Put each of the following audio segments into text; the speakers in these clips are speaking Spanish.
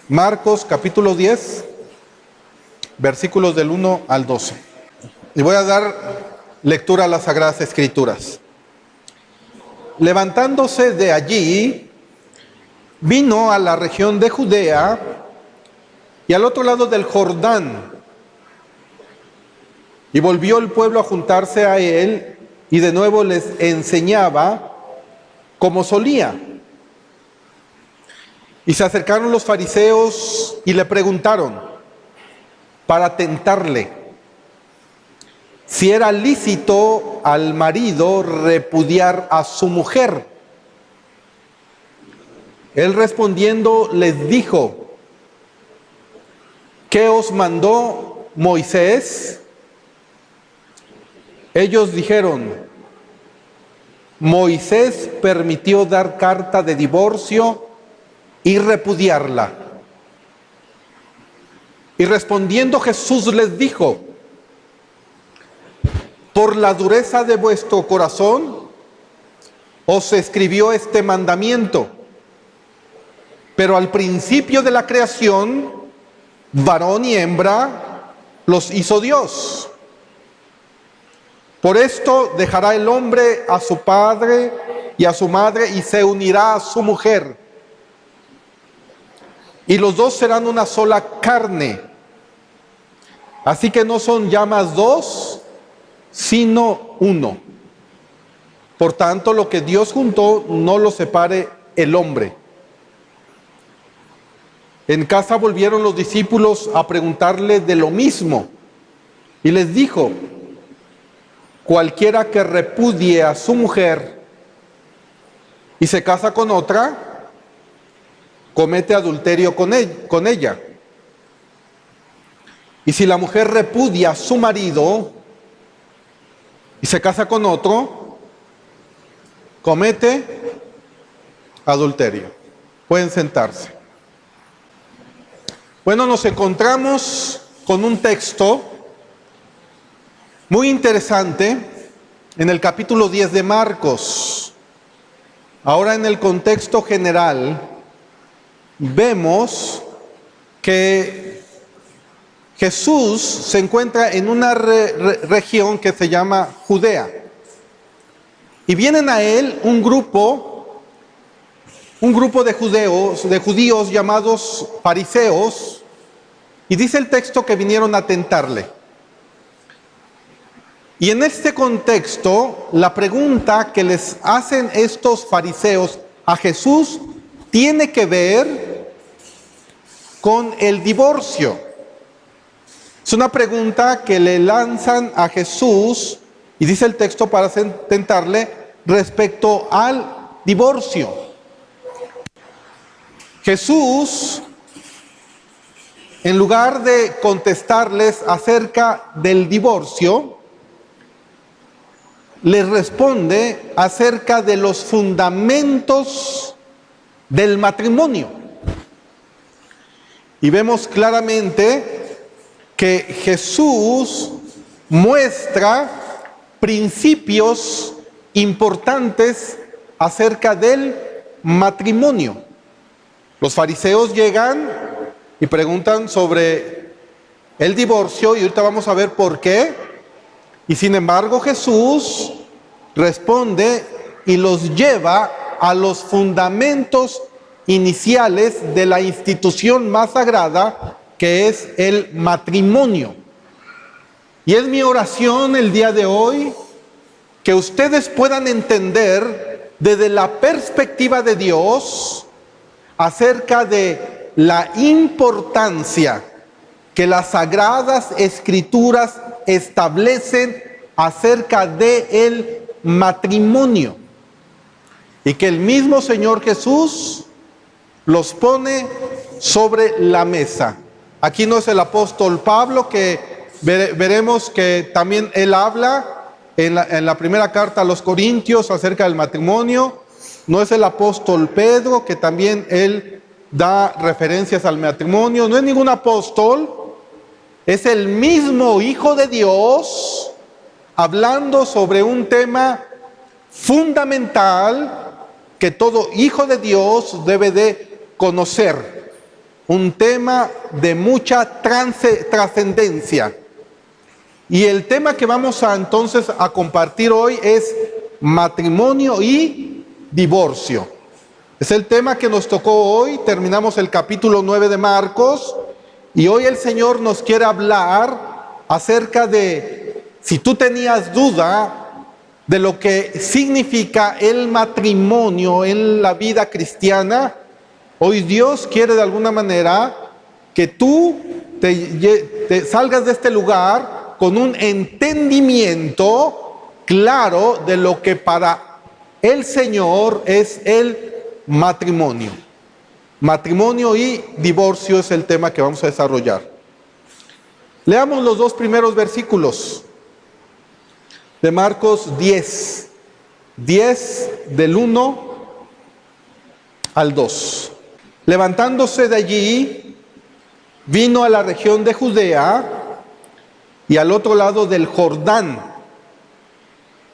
Marcos capítulo 10, versículos del 1 al 12. Y voy a dar lectura a las Sagradas Escrituras. Levantándose de allí, vino a la región de Judea y al otro lado del Jordán. Y volvió el pueblo a juntarse a él y de nuevo les enseñaba como solía. Y se acercaron los fariseos y le preguntaron para tentarle si era lícito al marido repudiar a su mujer. Él respondiendo les dijo: ¿qué os mandó Moisés? Ellos dijeron: Moisés permitió dar carta de divorcio y repudiarla. Y respondiendo Jesús les dijo: por la dureza de vuestro corazón os escribió este mandamiento, pero al principio de la creación, varón y hembra los hizo Dios. Por esto dejará el hombre a su padre y a su madre y se unirá a su mujer, y los dos serán una sola carne. Así que no son ya más dos, sino uno. Por tanto, lo que Dios juntó, no lo separe el hombre. En casa volvieron los discípulos a preguntarle de lo mismo, y les dijo: cualquiera que repudie a su mujer y se casa con otra, comete adulterio con ella. Y si la mujer repudia a su marido y se casa con otro, comete adulterio. Pueden sentarse. Bueno, nos encontramos con un texto muy interesante en el capítulo 10 de Marcos. Ahora, en el contexto general, vemos que Jesús se encuentra en una región que se llama Judea. Y vienen a él un grupo de judíos llamados fariseos, y dice el texto que vinieron a tentarle. Y en este contexto, la pregunta que les hacen estos fariseos a Jesús tiene que ver con el divorcio. Es una pregunta que le lanzan a Jesús, y dice el texto, para tentarle respecto al divorcio. Jesús, en lugar de contestarles acerca del divorcio, les responde acerca de los fundamentos del matrimonio. Y vemos claramente que Jesús muestra principios importantes acerca del matrimonio. Los fariseos llegan y preguntan sobre el divorcio, y ahorita vamos a ver por qué. Y sin embargo, Jesús responde y los lleva a los fundamentos iniciales de la institución más sagrada, que es el matrimonio. Y es mi oración el día de hoy que ustedes puedan entender desde la perspectiva de Dios acerca de la importancia que las Sagradas Escrituras establecen acerca del matrimonio, y que el mismo Señor Jesús los pone sobre la mesa. Aquí no es el apóstol Pablo, que veremos que también él habla en la primera carta a los Corintios acerca del matrimonio. No es el apóstol Pedro, que también él da referencias al matrimonio. No es ningún apóstol. Es el mismo Hijo de Dios hablando sobre un tema fundamental que todo hijo de Dios debe de conocer. un tema de mucha trascendencia. Y el tema que vamos entonces a compartir hoy es matrimonio y divorcio. Es el tema que nos tocó hoy. Terminamos el capítulo 9 de Marcos y hoy el Señor nos quiere hablar acerca de, si tú tenías duda de lo que significa el matrimonio en la vida cristiana, hoy Dios quiere de alguna manera que tú te salgas de este lugar con un entendimiento claro de lo que para el Señor es el matrimonio. Matrimonio y divorcio es el tema que vamos a desarrollar. Leamos los dos primeros versículos de Marcos 10 del 1 al 2. Levantándose de allí, vino a la región de Judea y al otro lado del Jordán,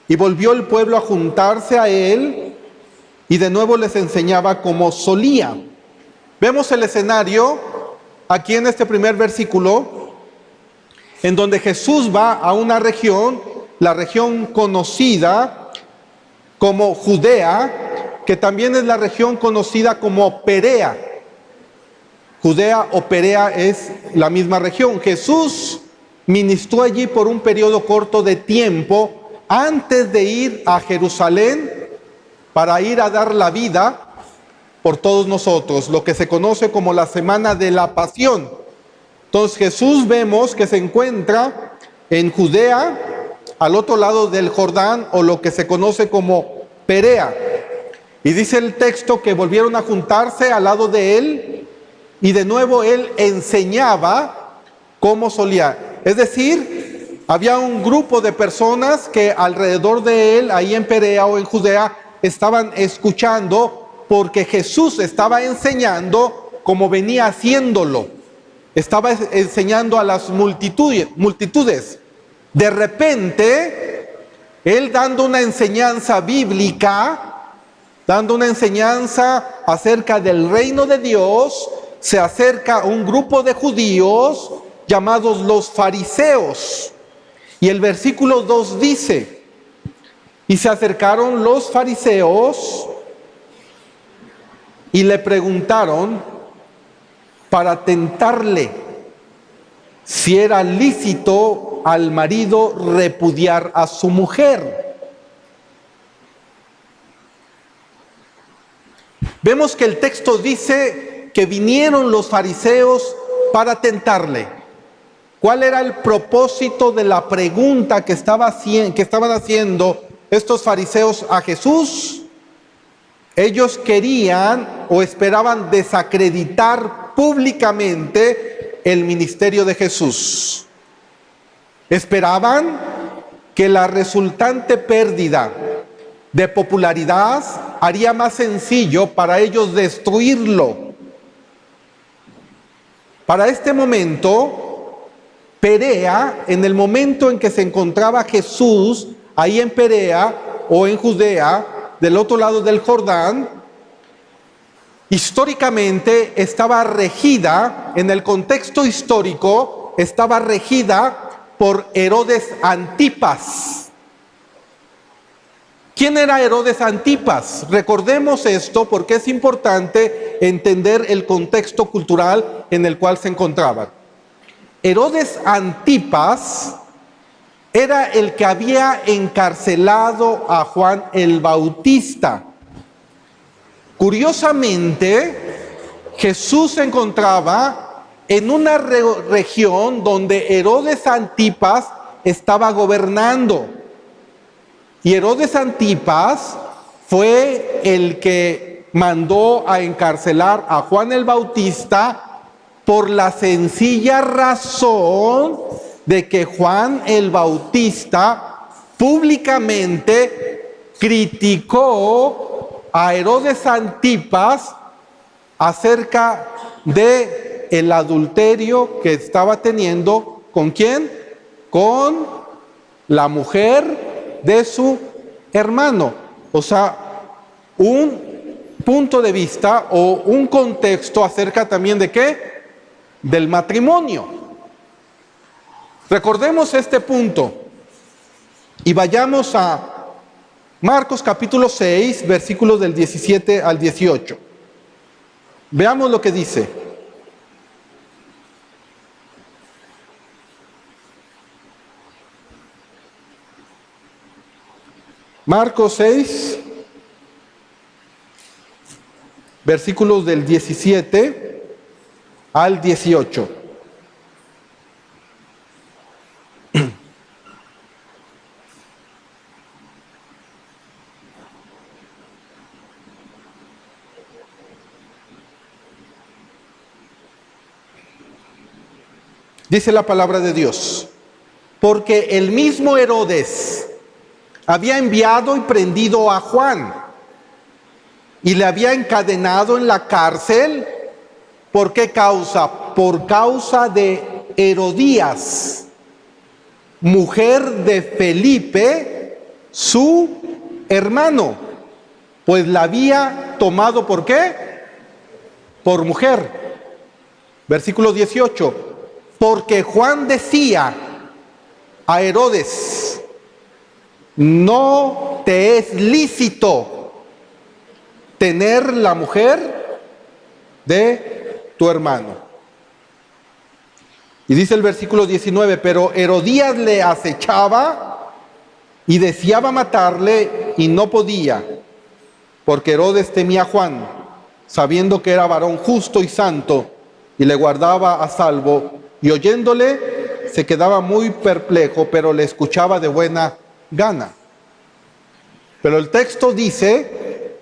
y volvió el pueblo a juntarse a él, y de nuevo les enseñaba como solía. Vemos el escenario aquí en este primer versículo, en donde Jesús va a una región, la región conocida como Judea, que también es la región conocida como Perea. Judea o Perea es la misma región. Jesús ministró allí por un periodo corto de tiempo antes de ir a Jerusalén para ir a dar la vida por todos nosotros, lo que se conoce como la Semana de la Pasión. Entonces Jesús vemos que se encuentra en Judea, al otro lado del Jordán, o lo que se conoce como Perea. Y dice el texto que volvieron a juntarse al lado de él, y de nuevo él enseñaba como solía. Es decir, había un grupo de personas que alrededor de él, ahí en Perea o en Judea, estaban escuchando porque Jesús estaba enseñando como venía haciéndolo. Estaba enseñando a las multitudes. De repente, él dando una enseñanza bíblica, dando una enseñanza acerca del reino de Dios, se acerca un grupo de judíos llamados los fariseos. Y el versículo 2 dice: y se acercaron los fariseos y le preguntaron para tentarle si era lícito al marido repudiar a su mujer. Vemos que el texto dice que vinieron los fariseos para tentarle. ¿Cuál era el propósito de la pregunta que estaban haciendo estos fariseos a Jesús? Ellos querían o esperaban desacreditar públicamente el ministerio de Jesús. Esperaban que la resultante pérdida de popularidad haría más sencillo para ellos destruirlo. Para este momento, Perea, en el momento en que se encontraba Jesús, ahí en Perea o en Judea, del otro lado del Jordán, históricamente estaba regida, en el contexto histórico, estaba regida por Herodes Antipas. ¿Quién era Herodes Antipas? Recordemos esto porque es importante entender el contexto cultural en el cual se encontraban. Herodes Antipas era el que había encarcelado a Juan el Bautista. Curiosamente, Jesús se encontraba en una región donde Herodes Antipas estaba gobernando. Y Herodes Antipas fue el que mandó a encarcelar a Juan el Bautista por la sencilla razón de que Juan el Bautista públicamente criticó a Herodes Antipas acerca de el adulterio que estaba teniendo. ¿Con quién? Con la mujer de su hermano. O sea, un punto de vista o un contexto acerca también de ¿qué? Del matrimonio. Recordemos este punto y vayamos a Marcos capítulo 6, versículos del 17 al 18. Veamos lo que dice. Marcos 6, versículos del 17 al 18. Dice la palabra de Dios: porque el mismo Herodes había enviado y prendido a Juan y le había encadenado en la cárcel. ¿Por qué causa? Por causa de Herodías, mujer de Felipe, su hermano, pues la había tomado ¿por qué? Por mujer. Versículo 18: porque Juan decía a Herodes: no te es lícito tener la mujer de tu hermano. Y dice el versículo 19: pero Herodías le acechaba y deseaba matarle y no podía, porque Herodes temía a Juan, sabiendo que era varón justo y santo, y le guardaba a salvo, y oyéndole se quedaba muy perplejo, pero le escuchaba de buena gana. Pero el texto dice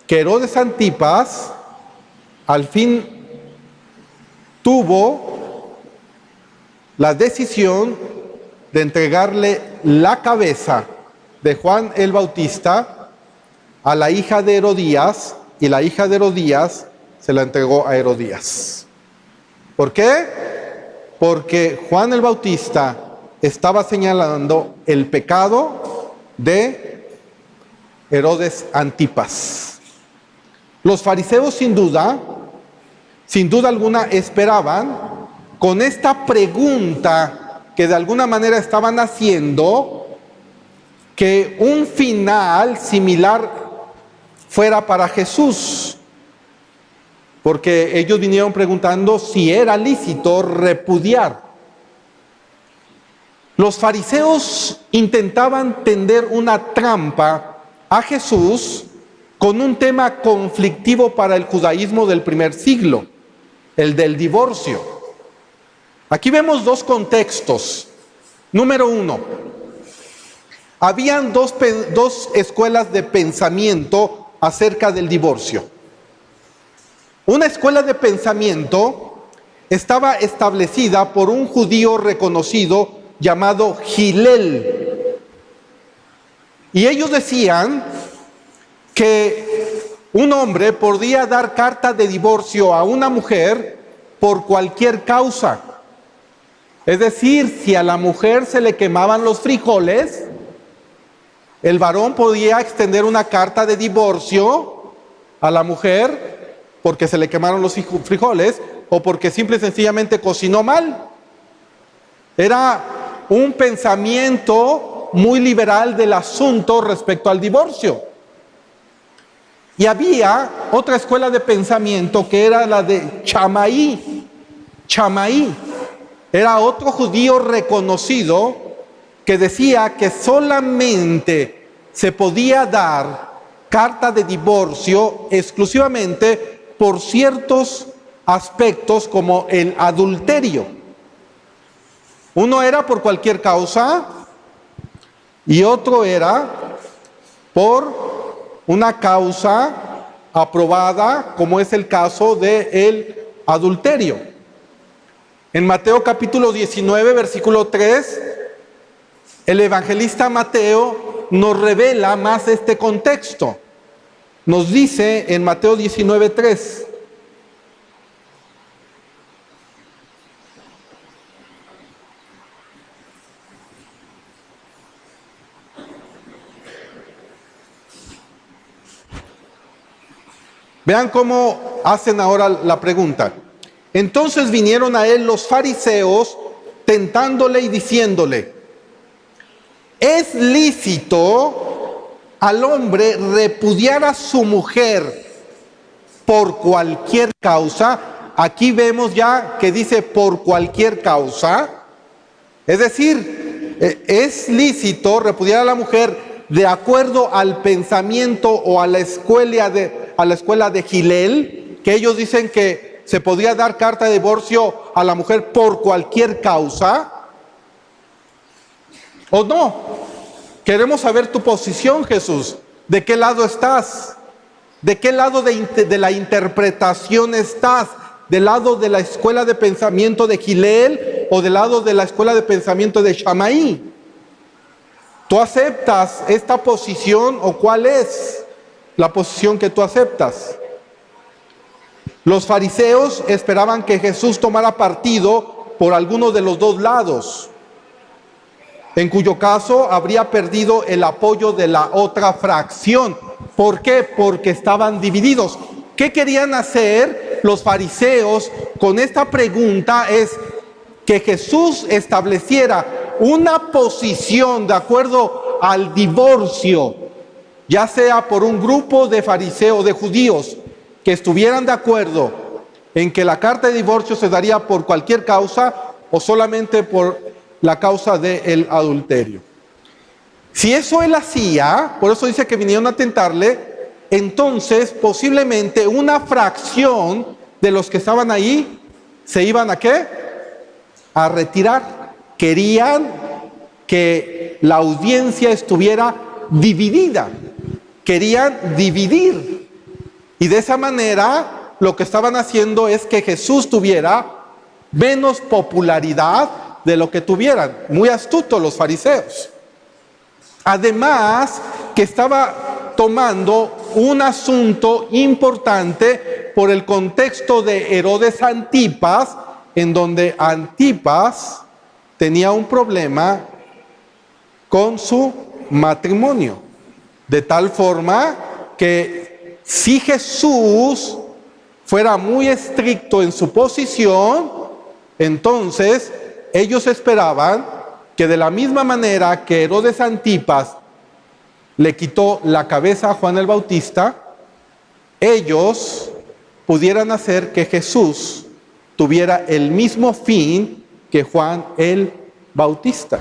que Herodes Antipas al fin tuvo la decisión de entregarle la cabeza de Juan el Bautista a la hija de Herodías, y la hija de Herodías se la entregó a Herodías. ¿Por qué? Porque Juan el Bautista estaba señalando el pecado de Herodes Antipas. Los fariseos sin duda alguna esperaban con esta pregunta que de alguna manera estaban haciendo que un final similar fuera para Jesús, porque ellos vinieron preguntando si era lícito repudiar. Los fariseos intentaban tender una trampa a Jesús con un tema conflictivo para el judaísmo del primer siglo, el del divorcio. Aquí vemos dos contextos. Número uno, habían dos escuelas de pensamiento acerca del divorcio. Una escuela de pensamiento estaba establecida por un judío reconocido llamado Gilel. Y ellos decían que un hombre podía dar carta de divorcio a una mujer por cualquier causa. Es decir, si a la mujer se le quemaban los frijoles, el varón podía extender una carta de divorcio a la mujer porque se le quemaron los frijoles o porque simple y sencillamente cocinó mal. Era un pensamiento muy liberal del asunto respecto al divorcio. Y había otra escuela de pensamiento que era la de Chamaí. Chamaí era otro judío reconocido que decía que solamente se podía dar carta de divorcio exclusivamente por ciertos aspectos como el adulterio. Uno era por cualquier causa y otro era por una causa aprobada, como es el caso del adulterio. En Mateo capítulo 19, versículo 3, el evangelista Mateo nos revela más este contexto. Nos dice en Mateo 19, 3: Vean cómo hacen ahora la pregunta. Entonces vinieron a él los fariseos, tentándole y diciéndole: ¿es lícito al hombre repudiar a su mujer por cualquier causa? Aquí vemos ya que dice por cualquier causa. Es decir, es lícito repudiar a la mujer de acuerdo al pensamiento o a la escuela de Gilel, que ellos dicen que se podría dar carta de divorcio a la mujer por cualquier causa. ¿O no? Queremos saber tu posición, Jesús. ¿De qué lado estás? ¿De qué lado de la interpretación estás? ¿Del lado de la escuela de pensamiento de Gilel o del lado de la escuela de pensamiento de Shammai? ¿Tú aceptas esta posición o cuál es la posición que tú aceptas? Los fariseos esperaban que Jesús tomara partido por alguno de los dos lados, en cuyo caso habría perdido el apoyo de la otra fracción. ¿Por qué? Porque estaban divididos. ¿Qué querían hacer los fariseos con esta pregunta? Es que Jesús estableciera una posición de acuerdo al divorcio, ya sea por un grupo de fariseos, de judíos, que estuvieran de acuerdo en que la carta de divorcio se daría por cualquier causa o solamente por la causa del adulterio. Si eso él hacía, por eso dice que vinieron a tentarle, entonces posiblemente una fracción de los que estaban ahí se iban ¿a qué? A retirar. Querían que la audiencia estuviera dividida. Querían dividir. Y de esa manera lo que estaban haciendo es que Jesús tuviera menos popularidad de lo que tuvieran. Muy astutos los fariseos. Además que estaba tomando un asunto importante por el contexto de Herodes Antipas, en donde Antipas tenía un problema con su matrimonio. De tal forma que si Jesús fuera muy estricto en su posición, entonces ellos esperaban que de la misma manera que Herodes Antipas le quitó la cabeza a Juan el Bautista, ellos pudieran hacer que Jesús tuviera el mismo fin que Juan el Bautista.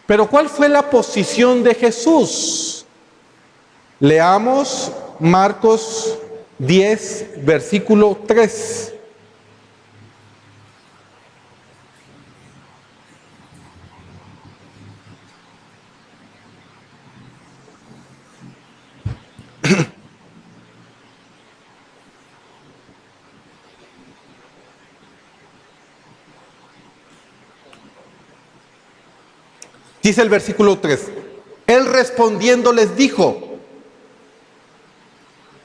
Pero ¿cuál fue la posición de Jesús? Leamos Marcos 10, versículo 3. Dice el versículo 3, él respondiendo les dijo: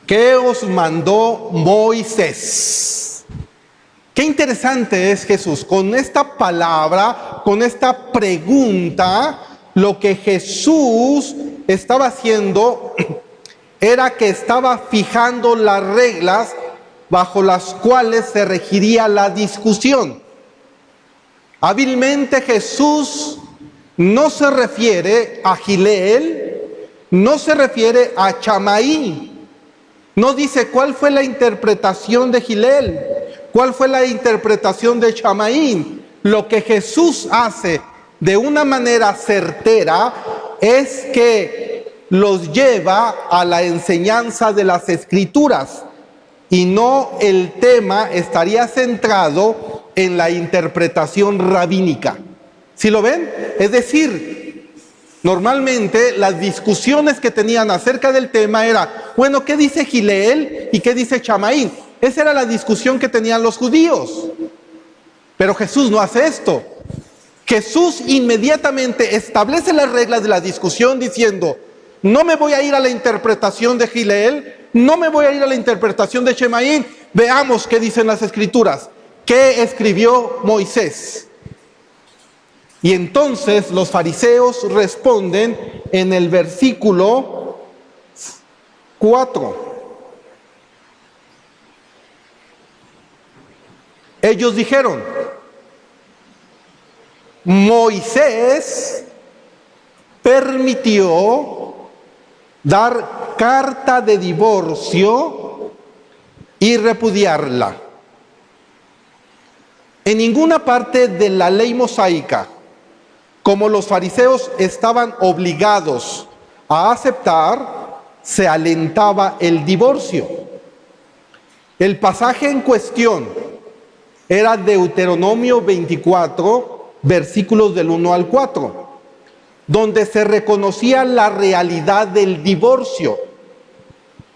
¿qué os mandó Moisés? Qué interesante es Jesús. Con esta palabra, con esta pregunta, lo que Jesús estaba haciendo era que estaba fijando las reglas bajo las cuales se regiría la discusión. Hábilmente Jesús no se refiere a Gilel, no se refiere a Shammai. No dice cuál fue la interpretación de Gilel, cuál fue la interpretación de Shammai. Lo que Jesús hace de una manera certera es que los lleva a la enseñanza de las Escrituras, y no el tema estaría centrado en la interpretación rabínica. ¿Sí lo ven? Es decir, normalmente las discusiones que tenían acerca del tema era, bueno, ¿qué dice Gilel y qué dice Shammai? Esa era la discusión que tenían los judíos. Pero Jesús no hace esto. Jesús inmediatamente establece las reglas de la discusión diciendo: no me voy a ir a la interpretación de Gilel, no me voy a ir a la interpretación de Shammai. Veamos qué dicen las Escrituras, qué escribió Moisés. Y entonces los fariseos responden en el versículo 4. Ellos dijeron: Moisés permitió dar carta de divorcio y repudiarla. En ninguna parte de la ley mosaica, como los fariseos estaban obligados a aceptar, se alentaba el divorcio. El pasaje en cuestión era Deuteronomio 24, versículos del 1 al 4, donde se reconocía la realidad del divorcio,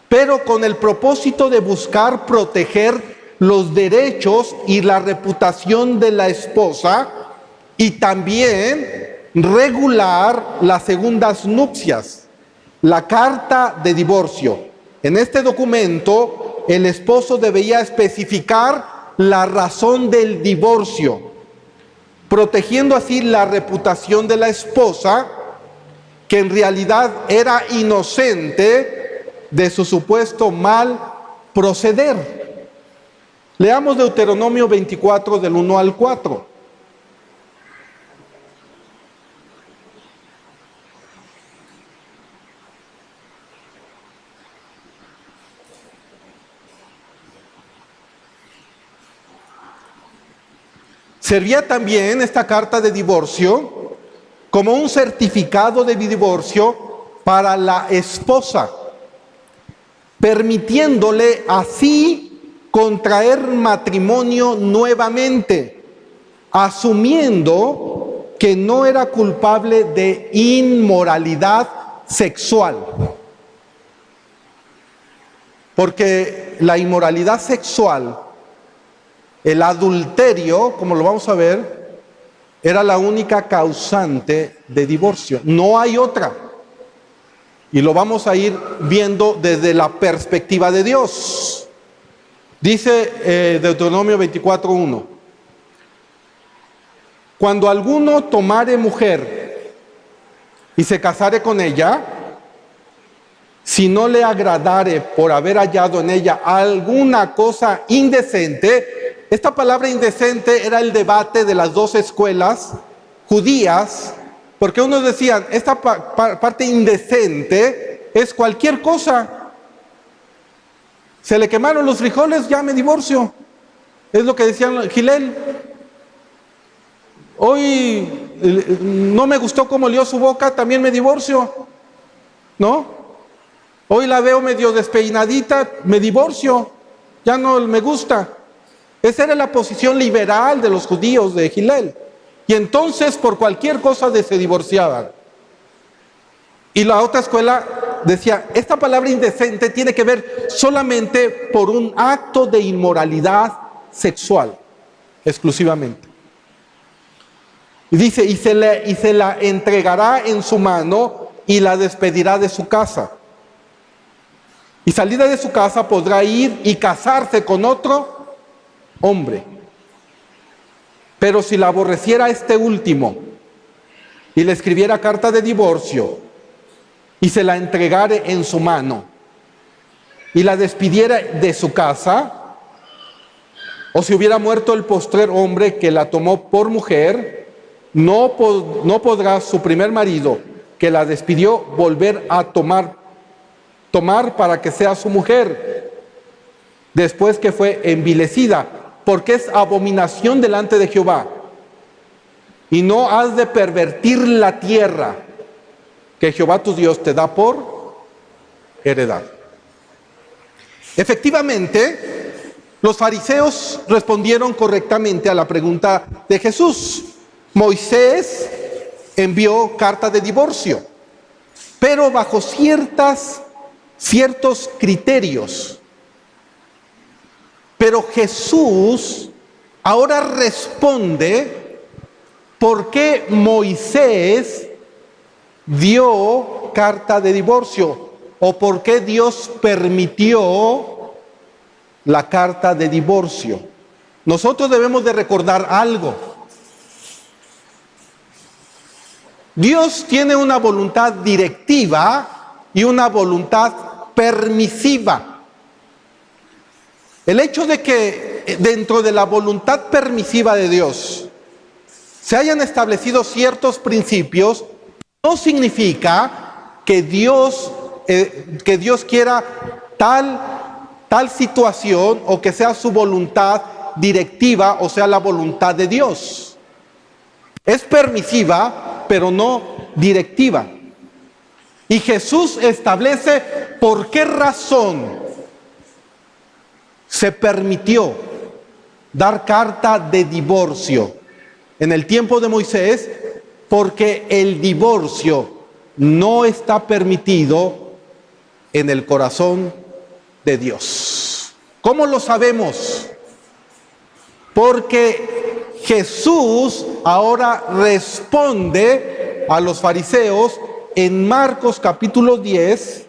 pero con el propósito de buscar proteger los derechos y la reputación de la esposa y también regular las segundas nupcias, la carta de divorcio. En este documento, el esposo debía especificar la razón del divorcio, protegiendo así la reputación de la esposa, que en realidad era inocente de su supuesto mal proceder. Leamos Deuteronomio 24 del 1 al 4. Servía también esta carta de divorcio como un certificado de divorcio para la esposa, permitiéndole así contraer matrimonio nuevamente, asumiendo que no era culpable de inmoralidad sexual. Porque la inmoralidad sexual, el adulterio, como lo vamos a ver, era la única causante de divorcio. No hay otra. Y lo vamos a ir viendo desde la perspectiva de Dios. Dice Deuteronomio 24:1: Cuando alguno tomare mujer y se casare con ella, si no le agradare por haber hallado en ella alguna cosa indecente. Esta palabra indecente era el debate de las dos escuelas judías, porque unos decían, esta parte indecente es cualquier cosa. Se le quemaron los frijoles, ya me divorcio. Es lo que decían Gilel. Hoy no me gustó cómo lió su boca, también me divorcio. ¿No? Hoy la veo medio despeinadita, me divorcio. Ya no me gusta. Esa era la posición liberal de los judíos de Gilel. Y entonces por cualquier cosa se divorciaban. Y la otra escuela decía, esta palabra indecente tiene que ver solamente por un acto de inmoralidad sexual, exclusivamente. Y dice, y se la entregará en su mano y la despedirá de su casa. Y salida de su casa podrá ir y casarse con otro hombre. Pero si la aborreciera este último y le escribiera carta de divorcio y se la entregare en su mano y la despidiera de su casa, o si hubiera muerto el postrer hombre que la tomó por mujer, no podrá su primer marido que la despidió volver a tomar para que sea su mujer después que fue envilecida, porque es abominación delante de Jehová. Y no has de pervertir la tierra que Jehová tu Dios te da por heredad. Efectivamente, los fariseos respondieron correctamente a la pregunta de Jesús. Moisés envió carta de divorcio, pero bajo ciertos criterios. Pero Jesús ahora responde por qué Moisés dio carta de divorcio o por qué Dios permitió la carta de divorcio. Nosotros debemos de recordar algo. Dios tiene una voluntad directiva y una voluntad permisiva. El hecho de que dentro de la voluntad permisiva de Dios se hayan establecido ciertos principios no significa que Dios quiera tal situación o que sea su voluntad directiva o sea la voluntad de Dios. Es permisiva, pero no directiva. Y Jesús establece por qué razón se permitió dar carta de divorcio en el tiempo de Moisés, porque el divorcio no está permitido en el corazón de Dios. ¿Cómo lo sabemos? Porque Jesús ahora responde a los fariseos en Marcos capítulo 10,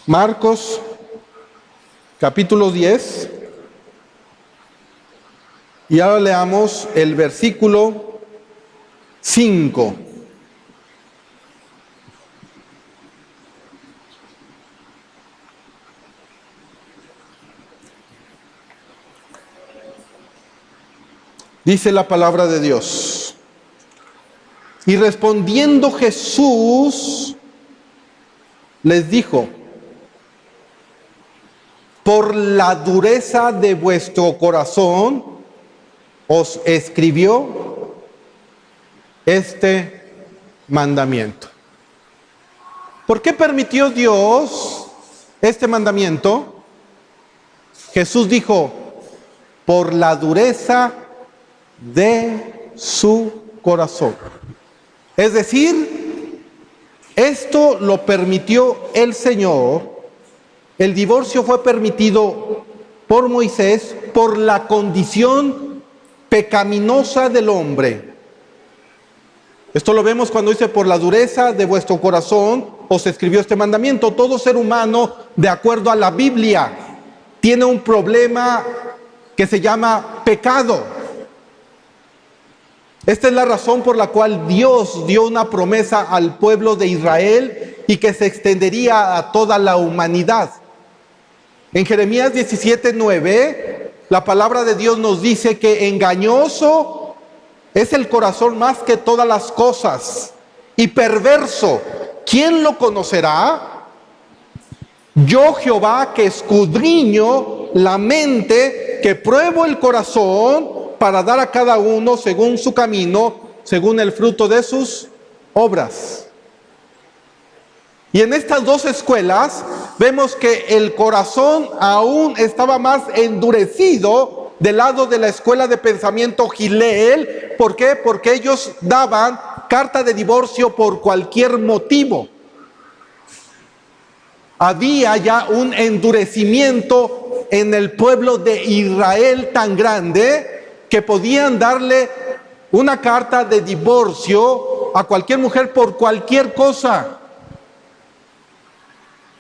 Marcos capítulo 10, y ahora leamos el versículo 5. Dice la palabra de Dios: y respondiendo Jesús les dijo: por la dureza de vuestro corazón os escribió este mandamiento. ¿Por qué permitió Dios este mandamiento? Jesús dijo: por la dureza de su corazón. Es decir, esto lo permitió el Señor. El divorcio fue permitido por Moisés por la condición pecaminosa del hombre. Esto lo vemos cuando dice: por la dureza de vuestro corazón os escribió este mandamiento. Todo ser humano, de acuerdo a la Biblia, tiene un problema que se llama pecado. Esta es la razón por la cual Dios dio una promesa al pueblo de Israel y que se extendería a toda la humanidad. En Jeremías 17:9, la palabra de Dios nos dice que engañoso es el corazón más que todas las cosas y perverso. ¿Quién lo conocerá? Yo, Jehová, que escudriño la mente, que pruebo el corazón para dar a cada uno según su camino, según el fruto de sus obras. Y en estas dos escuelas vemos que el corazón aún estaba más endurecido del lado de la escuela de pensamiento Gileel. ¿Por qué? Porque ellos daban carta de divorcio por cualquier motivo. Había ya un endurecimiento en el pueblo de Israel tan grande que podían darle una carta de divorcio a cualquier mujer por cualquier cosa.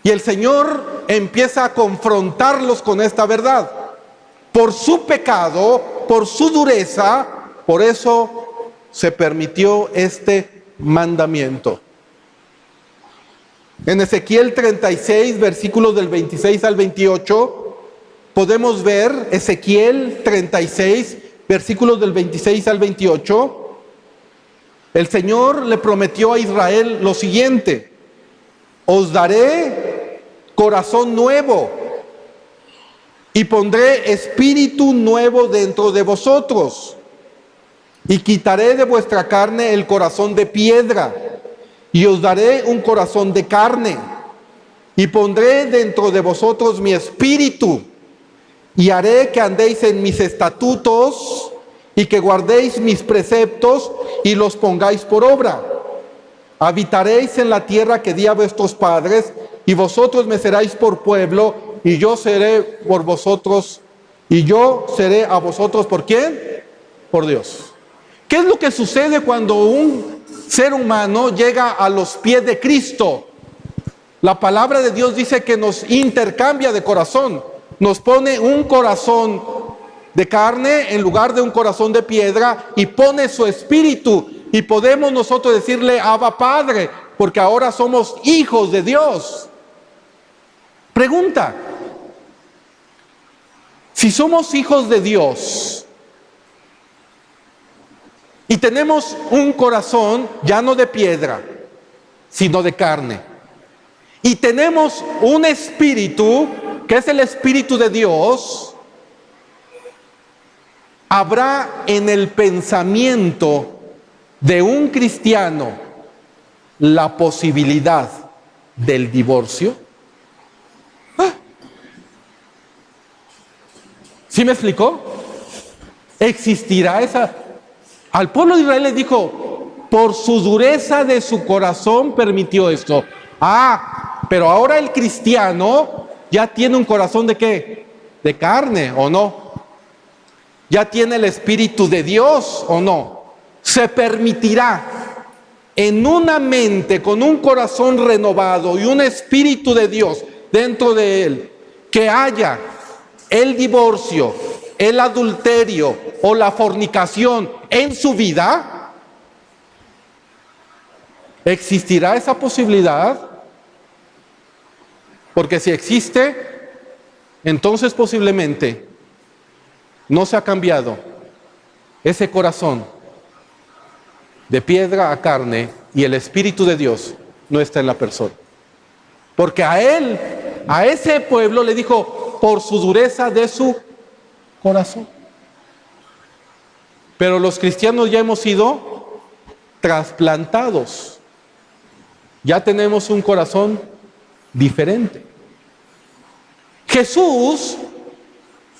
Y el Señor empieza a confrontarlos con esta verdad. Por su pecado, por su dureza, por eso se permitió este mandamiento. En Ezequiel 36, versículos del 26 al 28, podemos ver Ezequiel 36, versículos del 26 al 28. El Señor le prometió a Israel lo siguiente: os daré corazón nuevo y pondré espíritu nuevo dentro de vosotros, y quitaré de vuestra carne el corazón de piedra, y os daré un corazón de carne, y pondré dentro de vosotros mi espíritu, y haré que andéis en mis estatutos, y que guardéis mis preceptos, y los pongáis por obra. Habitaréis en la tierra que di a vuestros padres, y vosotros me seréis por pueblo, y yo seré por vosotros, y yo seré a vosotros, ¿por quién? Por Dios. ¿Qué es lo que sucede cuando un ser humano llega a los pies de Cristo? La palabra de Dios dice que nos intercambia de corazón. nos pone un corazón de carne en lugar de un corazón de piedra y pone su espíritu, y podemos nosotros decirle Abba Padre, porque ahora somos hijos de Dios. Pregunta: si somos hijos de Dios y tenemos un corazón ya no de piedra, sino de carne, y tenemos un espíritu que es el Espíritu de Dios, ¿habrá en el pensamiento de un cristiano la posibilidad del divorcio? ¿Sí me explicó? ¿Existirá esa? Al pueblo de Israel le dijo, por su dureza de su corazón permitió esto. Pero ahora el cristiano ya tiene un corazón ¿de qué? De carne, ¿o no? ¿Ya tiene el Espíritu de Dios o no? Se permitirá en una mente con un corazón renovado y un Espíritu de Dios dentro de él, que haya el divorcio, el adulterio o la fornicación en su vida. ¿Existirá esa posibilidad? Porque si existe, entonces posiblemente no se ha cambiado ese corazón de piedra a carne y el Espíritu de Dios no está en la persona. Porque a él, a ese pueblo le dijo, por su dureza de su corazón. Pero los cristianos ya hemos sido trasplantados. Ya tenemos un corazón diferente. Jesús,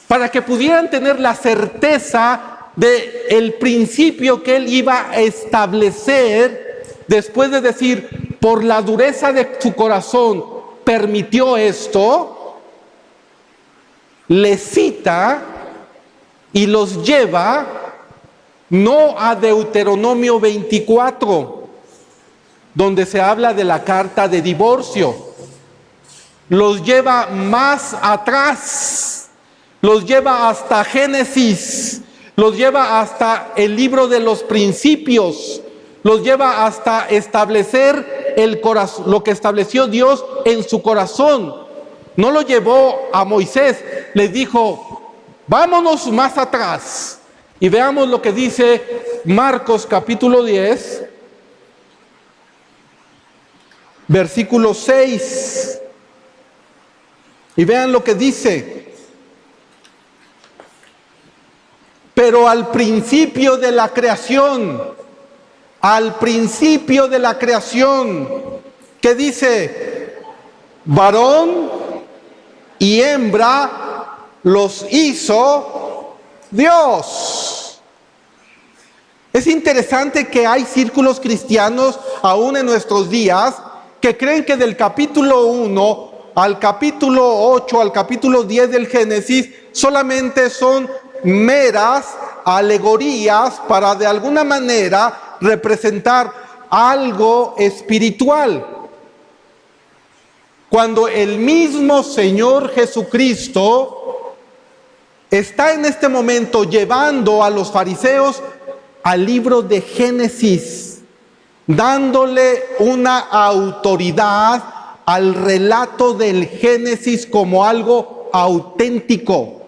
para que pudieran tener la certeza del principio que él iba a establecer, después de decir, por la dureza de su corazón permitió esto, le cita y los lleva no a Deuteronomio 24, donde se habla de la carta de divorcio, los lleva más atrás, los lleva hasta Génesis, los lleva hasta el libro de los principios, los lleva hasta establecer el corazón, lo que estableció Dios en su corazón. No lo llevó a Moisés, les dijo, vámonos más atrás y veamos lo que dice Marcos capítulo 10, versículo 6. Y vean lo que dice. Pero al principio de la creación, ¿qué dice? Varón y hembra los hizo Dios. Es interesante que hay círculos cristianos aún en nuestros días que creen que del capítulo 1 al capítulo 8, al capítulo 10 del Génesis, solamente son meras alegorías para de alguna manera representar algo espiritual. Cuando el mismo Señor Jesucristo está en este momento llevando a los fariseos al libro de Génesis, dándole una autoridad al relato del Génesis como algo auténtico.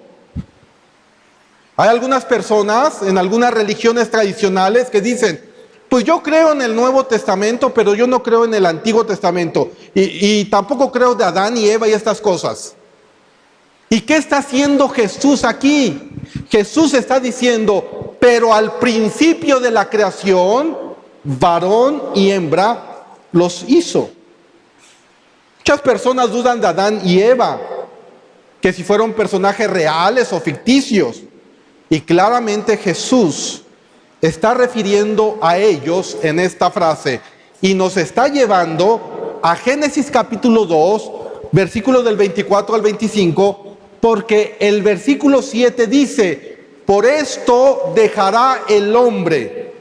Hay algunas personas en algunas religiones tradicionales que dicen, pues yo creo en el Nuevo Testamento, pero yo no creo en el Antiguo Testamento, y tampoco creo de Adán y Eva y estas cosas. ¿Y qué está haciendo Jesús aquí? Jesús está diciendo, pero al principio de la creación, varón y hembra los hizo. Muchas personas dudan de Adán y Eva, que si fueron personajes reales o ficticios. Y claramente Jesús está refiriendo a ellos en esta frase. Y nos está llevando a Génesis capítulo 2, versículos del 24 al 25, porque el versículo 7 dice, por esto dejará el hombre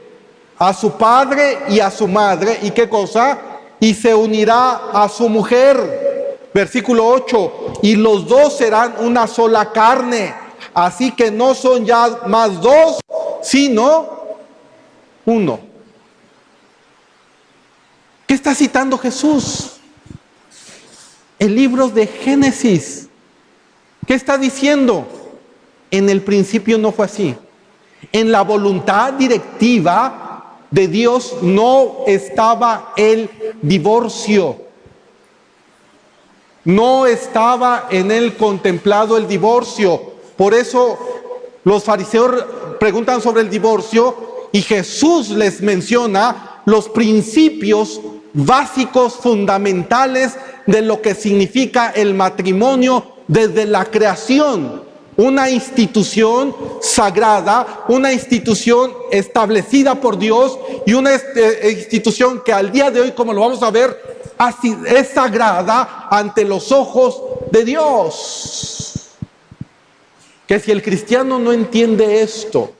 a su padre y a su madre, ¿y qué cosa? Y se unirá a su mujer, Versículo 8, y los dos serán una sola carne, así que no son ya más dos, sino uno. ¿Qué está citando Jesús? El libro de Génesis. ¿Qué está diciendo? En el principio no fue así. En la voluntad directiva de Dios no estaba el divorcio. No estaba en él contemplado el divorcio. Por eso los fariseos preguntan sobre el divorcio y Jesús les menciona los principios básicos, fundamentales de lo que significa el matrimonio desde la creación. Una institución sagrada, una institución establecida por Dios y una institución que al día de hoy, como lo vamos a ver, es sagrada ante los ojos de Dios. Que si el cristiano no entiende esto,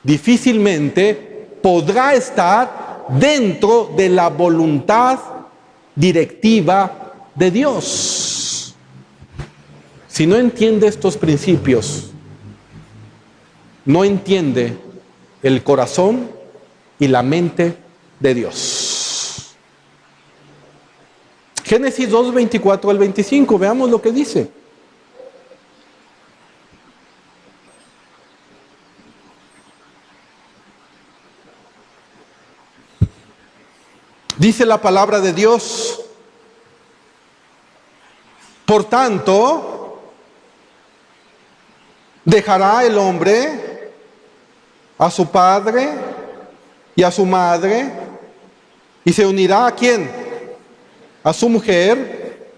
difícilmente podrá estar dentro de la voluntad directiva de Dios. Si no entiende estos principios, no entiende el corazón y la mente de Dios. Génesis 2, 24 al 25, veamos lo que dice. Dice la palabra de Dios: por tanto, dejará el hombre a su padre y a su madre y se unirá ¿a quién? A su mujer,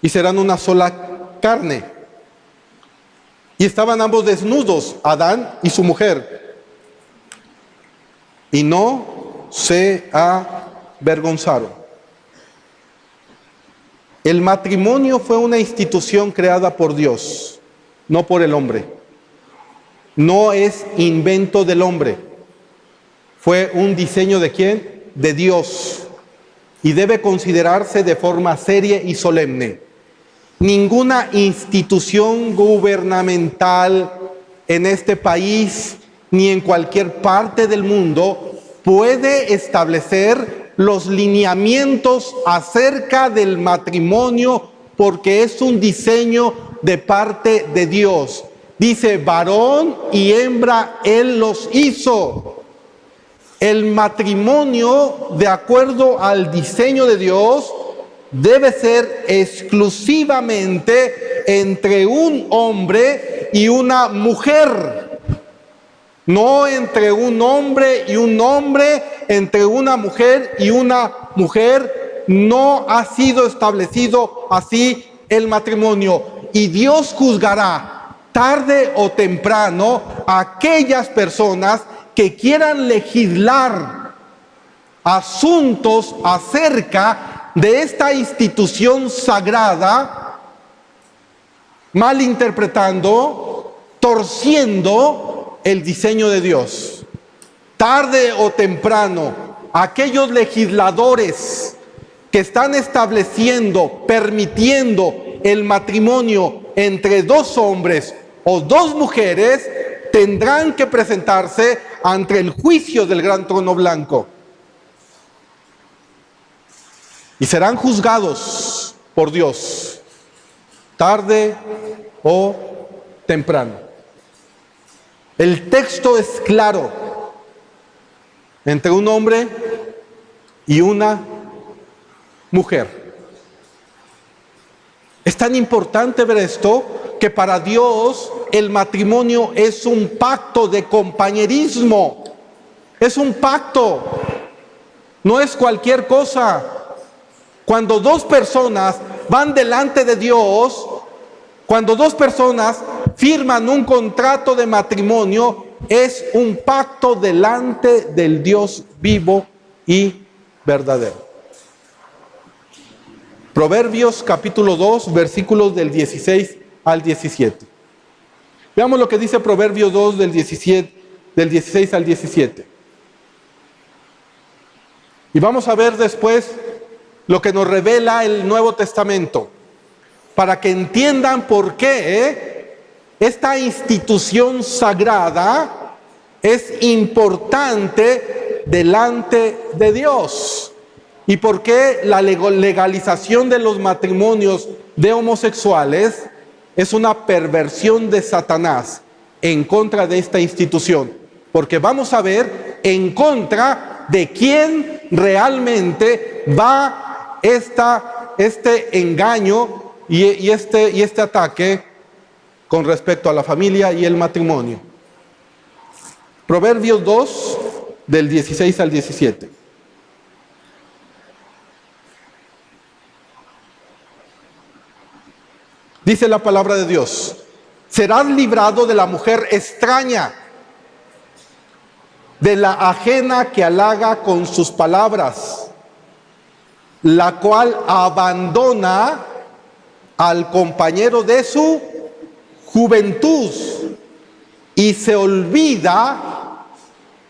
y serán una sola carne. Y estaban ambos desnudos, Adán y su mujer, y no se avergonzaron. El matrimonio fue una institución creada por Dios, no por el hombre. No es invento del hombre. Fue un diseño ¿de quién? De Dios. Y debe considerarse de forma seria y solemne. Ninguna institución gubernamental en este país ni en cualquier parte del mundo puede establecer los lineamientos acerca del matrimonio, porque es un diseño de parte de Dios. Dice, varón y hembra Él los hizo. El matrimonio, de acuerdo al diseño de Dios, debe ser exclusivamente entre un hombre y una mujer. No entre un hombre y un hombre, entre una mujer y una mujer. No ha sido establecido así el matrimonio. Y Dios juzgará tarde o temprano a aquellas personas que quieran legislar asuntos acerca de esta institución sagrada, malinterpretando, torciendo el diseño de Dios. Tarde o temprano, aquellos legisladores que están estableciendo, permitiendo el matrimonio entre dos hombres o dos mujeres, tendrán que presentarse ante el juicio del gran trono blanco. Y serán juzgados por Dios, tarde o temprano. El texto es claro, entre un hombre y una mujer. Es tan importante ver esto que para Dios el matrimonio es un pacto de compañerismo. Es un pacto, no es cualquier cosa. Cuando dos personas van delante de Dios, cuando dos personas firman un contrato de matrimonio, es un pacto delante del Dios vivo y verdadero. Proverbios capítulo 2, versículos del 16 al 17. Veamos lo que dice Proverbios 2 del 16 al 17. Y vamos a ver después lo que nos revela el Nuevo Testamento, para que entiendan por qué esta institución sagrada es importante delante de Dios y por qué la legalización de los matrimonios de homosexuales es una perversión de Satanás en contra de esta institución, porque vamos a ver en contra de quién realmente va este engaño y este ataque con respecto a la familia y el matrimonio. Proverbios 2, del 16 al 17. Dice la palabra de Dios: serás librado de la mujer extraña, de la ajena que halaga con sus palabras, la cual abandona al compañero de su juventud y se olvida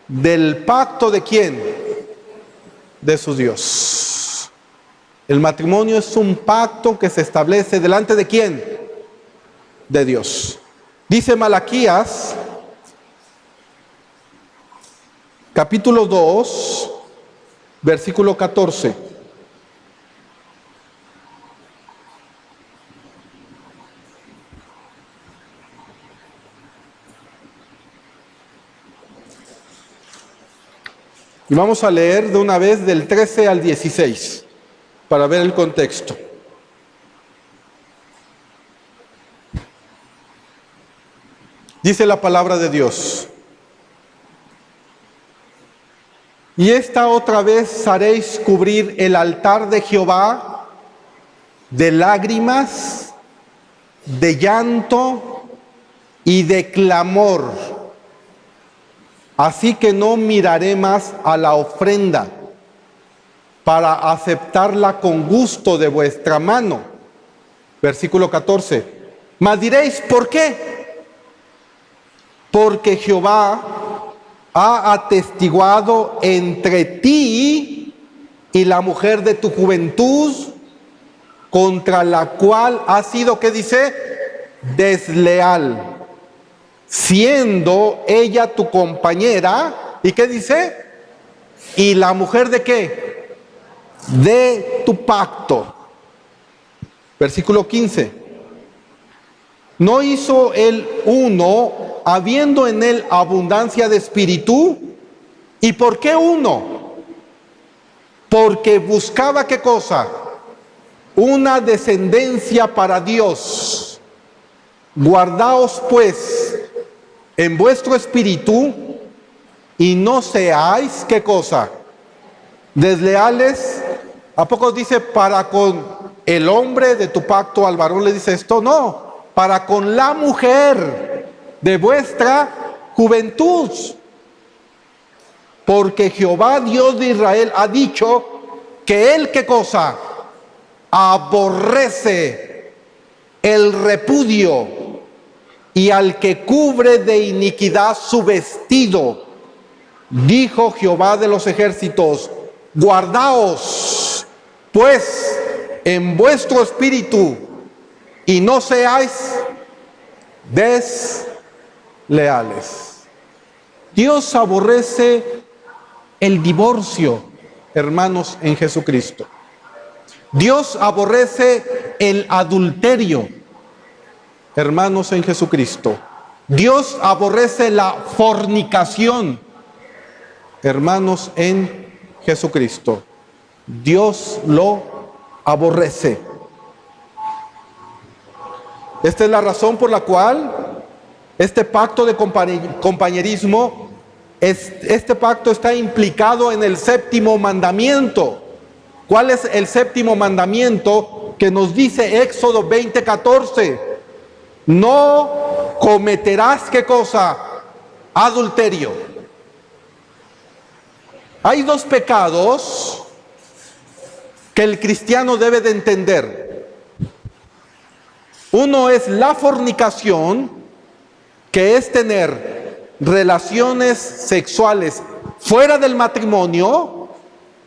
del pacto de ¿quién? De su Dios. El matrimonio es un pacto que se establece delante de ¿quién? De Dios. Dice Malaquías, capítulo 2, versículo 14. Y vamos a leer de una vez del 13 al 16, para ver el contexto. Dice la palabra de Dios: y esta otra vez haréis cubrir el altar de Jehová de lágrimas, de llanto y de clamor. Así que no miraré más a la ofrenda para aceptarla con gusto de vuestra mano. Versículo 14. Mas diréis, ¿por qué? Porque Jehová ha atestiguado entre ti y la mujer de tu juventud, contra la cual has sido, ¿qué dice? Desleal, siendo ella tu compañera. ¿Y qué dice? ¿Y la mujer de qué? De tu pacto. Versículo 15. ¿No hizo el uno, habiendo en él abundancia de espíritu? ¿Y por qué uno? Porque buscaba ¿qué cosa? Una descendencia para Dios. Guardaos pues en vuestro espíritu y no seáis ¿qué cosa? Desleales. ¿A poco dice para con el hombre de tu pacto, al varón le dice esto? No, para con la mujer de vuestra juventud. Porque Jehová Dios de Israel ha dicho que él ¿qué cosa? Aborrece el repudio y al que cubre de iniquidad su vestido. Dijo Jehová de los ejércitos: guardaos pues en vuestro espíritu y no seáis desleales. Dios aborrece el divorcio, hermanos, en Jesucristo. Dios aborrece el adulterio, hermanos, en Jesucristo. Dios aborrece la fornicación, hermanos, en Jesucristo. Dios lo aborrece. Esta es la razón por la cual este pacto de compañerismo, este pacto está implicado en el séptimo mandamiento. ¿Cuál es el séptimo mandamiento que nos dice Éxodo 20:14? No cometerás ¿qué cosa? Adulterio. Hay dos pecados que el cristiano debe de entender. Uno es la fornicación, que es tener relaciones sexuales fuera del matrimonio,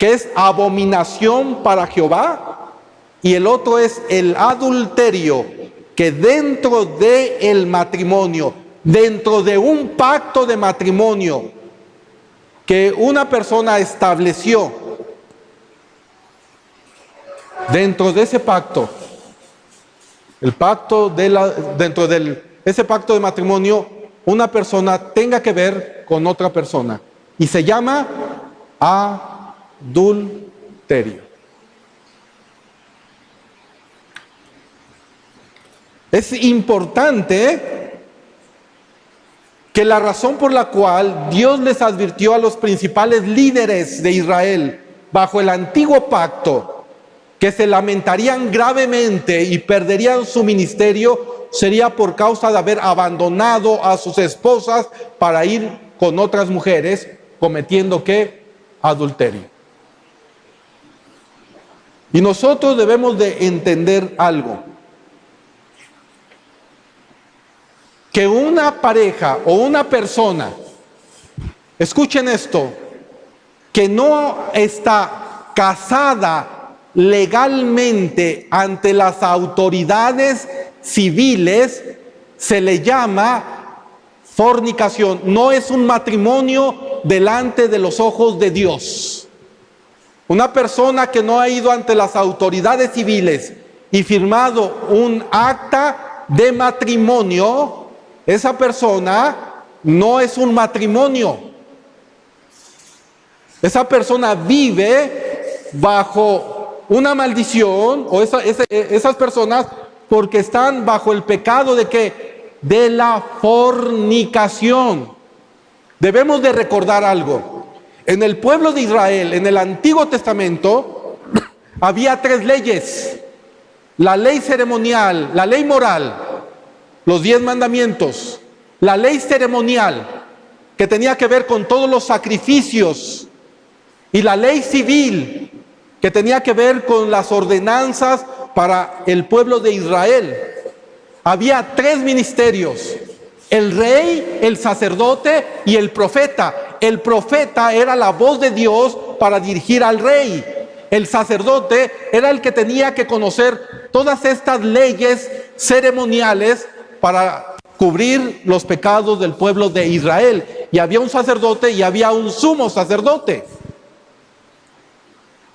que es abominación para Jehová, y el otro es el adulterio, que dentro del matrimonio, dentro de un pacto de matrimonio que una persona estableció, dentro de ese pacto, dentro de ese pacto de matrimonio, una persona tenga que ver con otra persona, y se llama adulterio. Es importante que la razón por la cual Dios les advirtió a los principales líderes de Israel bajo el antiguo pacto que se lamentarían gravemente y perderían su ministerio sería por causa de haber abandonado a sus esposas para ir con otras mujeres, cometiendo ¿qué? Adulterio. Y nosotros debemos de entender algo. Que una pareja o una persona, escuchen esto, que no está casada legalmente ante las autoridades civiles, se le llama fornicación. No es un matrimonio delante de los ojos de Dios. Una persona que no ha ido ante las autoridades civiles y firmado un acta de matrimonio, esa persona no es un matrimonio. Esa persona vive bajo una maldición, o esas personas, porque están bajo el pecado de ¿qué? De la fornicación. Debemos de recordar algo. En el pueblo de Israel, en el Antiguo Testamento, había 3 leyes: la ley ceremonial, la ley moral, los 10 mandamientos, la ley ceremonial, que tenía que ver con todos los sacrificios, y la ley civil, que tenía que ver con las ordenanzas para el pueblo de Israel. Había 3 ministerios: el rey, el sacerdote y el profeta. El profeta era la voz de Dios para dirigir al rey. El sacerdote era el que tenía que conocer todas estas leyes ceremoniales para cubrir los pecados del pueblo de Israel. Y había un sacerdote y había un sumo sacerdote.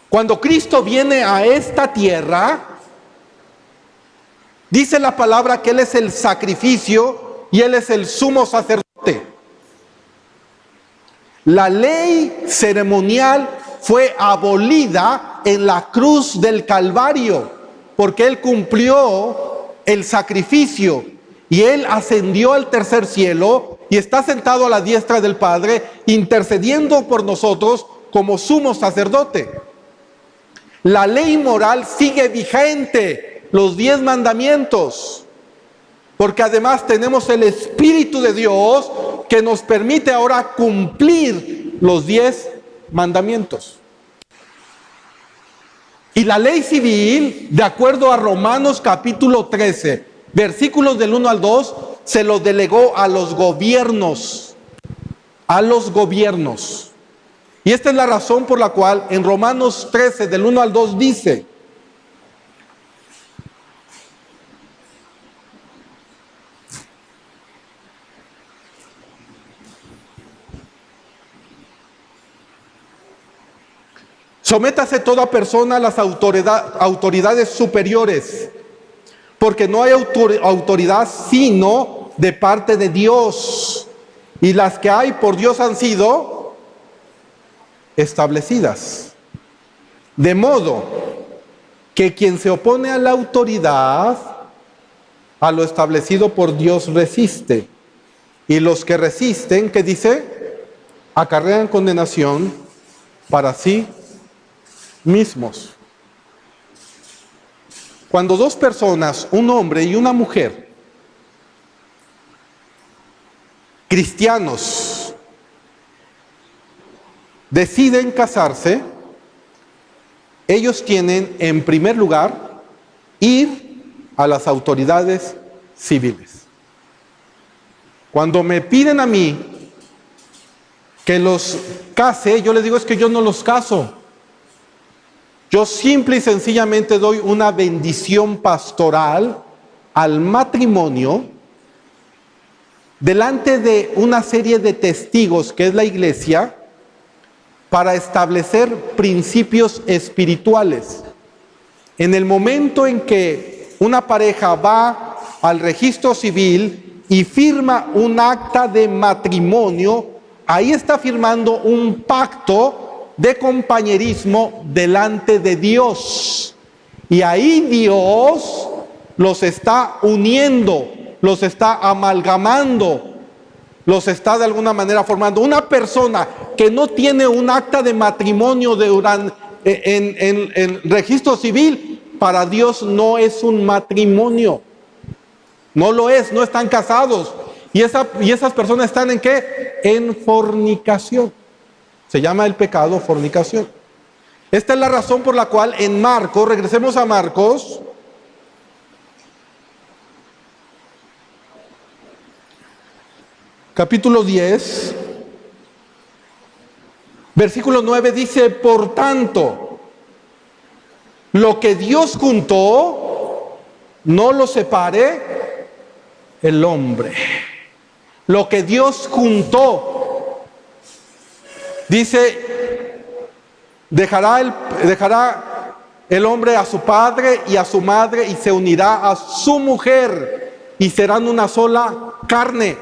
Cuando Cristo viene a esta tierra, dice la palabra que Él es el sacrificio y Él es el sumo sacerdote. La ley ceremonial fue abolida en la cruz del Calvario, porque Él cumplió el sacrificio y Él ascendió al tercer cielo y está sentado a la diestra del Padre, intercediendo por nosotros como sumo sacerdote. La ley moral sigue vigente, los 10 mandamientos, porque además tenemos el Espíritu de Dios que nos permite ahora cumplir los 10 mandamientos. Y la ley civil, de acuerdo a Romanos capítulo 13, versículos del 1 al 2, se lo delegó a los gobiernos. A los gobiernos. Y esta es la razón por la cual en Romanos 13, del 1 al 2 dice: sométase toda persona a las autoridades superiores, porque no hay autoridad sino de parte de Dios, y las que hay por Dios han sido establecidas. De modo que quien se opone a la autoridad, a lo establecido por Dios resiste, y los que resisten, ¿qué dice? Acarrean condenación para sí mismos. Cuando 2 personas, un hombre y una mujer, cristianos, deciden casarse, ellos tienen en primer lugar ir a las autoridades civiles. Cuando me piden a mí que los case, yo les digo: es que yo no los caso, Yo simple y sencillamente doy una bendición pastoral al matrimonio delante de una serie de testigos que es la iglesia para establecer principios espirituales. En el momento en que una pareja va al registro civil y firma un acta de matrimonio, ahí está firmando un pacto de compañerismo delante de Dios. Y ahí Dios los está uniendo, los está amalgamando, los está de alguna manera formando. Una persona que no tiene un acta de matrimonio en registro civil, para Dios no es un matrimonio. No lo es, no están casados. Y esas personas están ¿en qué? En fornicación. Se llama el pecado fornicación. Esta es la razón por la cual en Marcos, regresemos a Marcos, capítulo 10, versículo 9 dice: por tanto, lo que Dios juntó, no lo separe el hombre. Lo que Dios juntó. Dice, dejará el hombre a su padre y a su madre y se unirá a su mujer y serán una sola carne.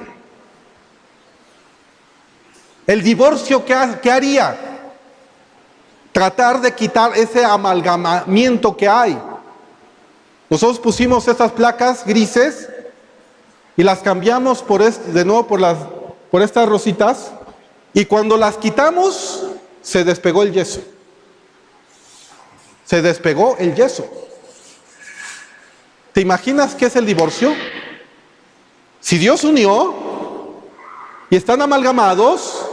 El divorcio, ¿qué haría? Tratar de quitar ese amalgamamiento que hay. Nosotros pusimos estas placas grises y las cambiamos de nuevo por estas rositas. Y cuando las quitamos, se despegó el yeso. Se despegó el yeso. ¿Te imaginas qué es el divorcio? Si Dios unió y están amalgamados,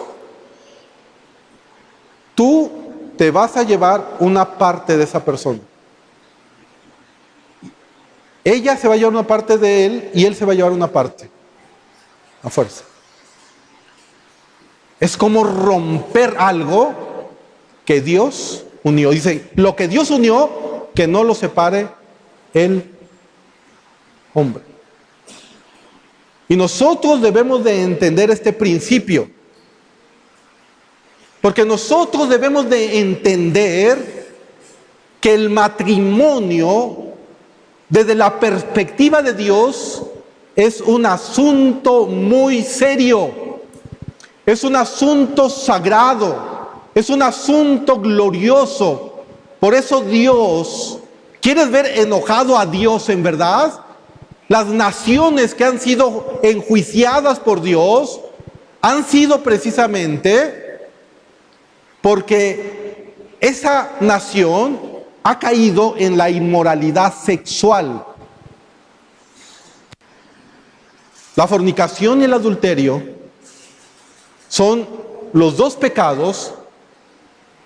tú te vas a llevar una parte de esa persona. Ella se va a llevar una parte de él y él se va a llevar una parte. A fuerza. Es como romper algo que Dios unió. Dice, lo que Dios unió, que no lo separe el hombre. Y nosotros debemos de entender este principio. Porque nosotros debemos de entender que el matrimonio, desde la perspectiva de Dios, es un asunto muy serio. Es un asunto sagrado, es un asunto glorioso. Por eso Dios, ¿quieres ver enojado a Dios en verdad? Las naciones que han sido enjuiciadas por Dios han sido precisamente porque esa nación ha caído en la inmoralidad sexual. La fornicación y el adulterio son los dos pecados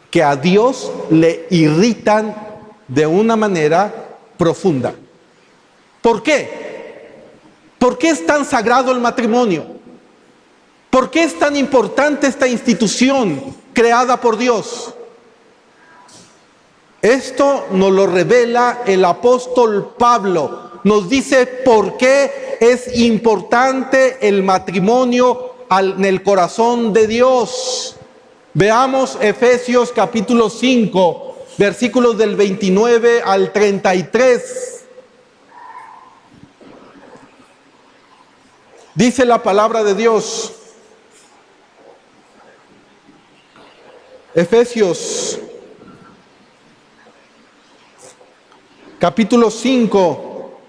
que a Dios le irritan de una manera profunda. ¿Por qué? ¿Por qué es tan sagrado el matrimonio? ¿Por qué es tan importante esta institución creada por Dios? Esto nos lo revela el apóstol Pablo. Nos dice por qué es importante el matrimonio en el corazón de Dios. Veamos Efesios capítulo 5, versículos del 29 al 33. Dice la palabra de Dios. Efesios capítulo 5,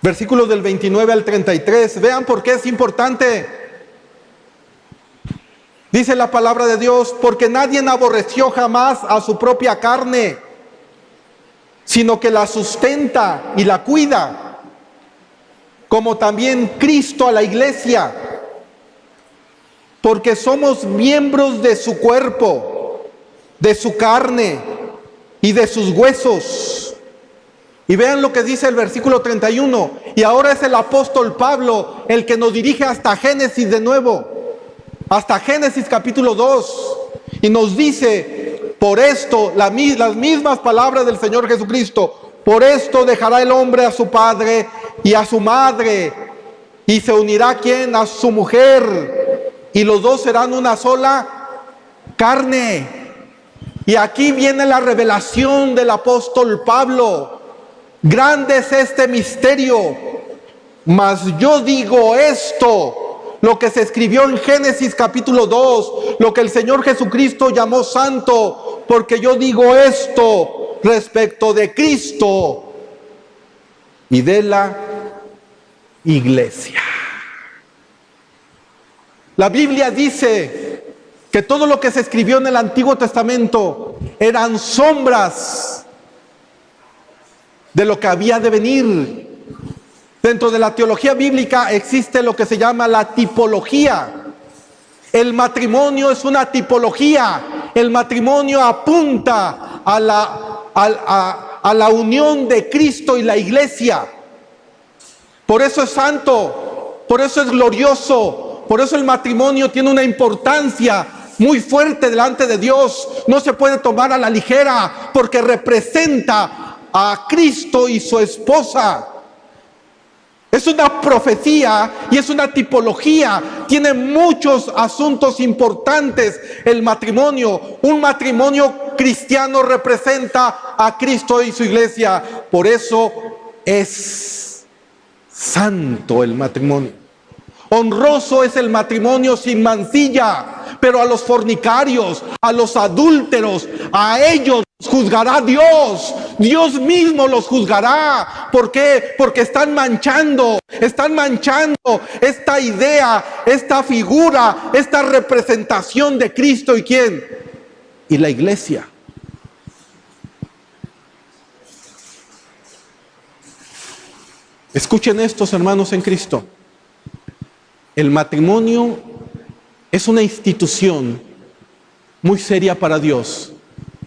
versículos del 29 al 33. Vean por qué es importante. Dice la palabra de Dios: porque nadie aborreció jamás a su propia carne, sino que la sustenta y la cuida, como también Cristo a la iglesia, porque somos miembros de su cuerpo, de su carne y de sus huesos. Y vean lo que dice el versículo 31. Y ahora es el apóstol Pablo el que nos dirige hasta Génesis de nuevo. Hasta Génesis capítulo 2. Y nos dice: Por esto, las mismas palabras del Señor Jesucristo, por esto dejará el hombre a su padre y a su madre, y se unirá ¿quién? A su mujer, y los dos serán una sola carne. Y aquí viene la revelación del apóstol Pablo. Grande es este misterio, mas yo digo esto, lo que se escribió en Génesis capítulo 2, lo que el Señor Jesucristo llamó santo, porque yo digo esto respecto de Cristo y de la iglesia. La Biblia dice que todo lo que se escribió en el Antiguo Testamento eran sombras de lo que había de venir. Dentro de la teología bíblica existe lo que se llama la tipología. El matrimonio es una tipología. El matrimonio apunta a la unión de Cristo y la iglesia. Por eso es santo, por eso es glorioso, por eso el matrimonio tiene una importancia muy fuerte delante de Dios. No se puede tomar a la ligera porque representa a Cristo y su esposa. Es una profecía y es una tipología. Tiene muchos asuntos importantes el matrimonio. Un matrimonio cristiano representa a Cristo y su iglesia. Por eso es santo el matrimonio. Honroso es el matrimonio sin mancilla. Pero a los fornicarios, a los adúlteros, a ellos juzgará Dios. Dios mismo los juzgará. ¿Por qué? Porque están manchando esta idea, esta figura, esta representación de Cristo. ¿Y quién? Y la iglesia. Escuchen estos hermanos en Cristo. El matrimonio es una institución muy seria para Dios,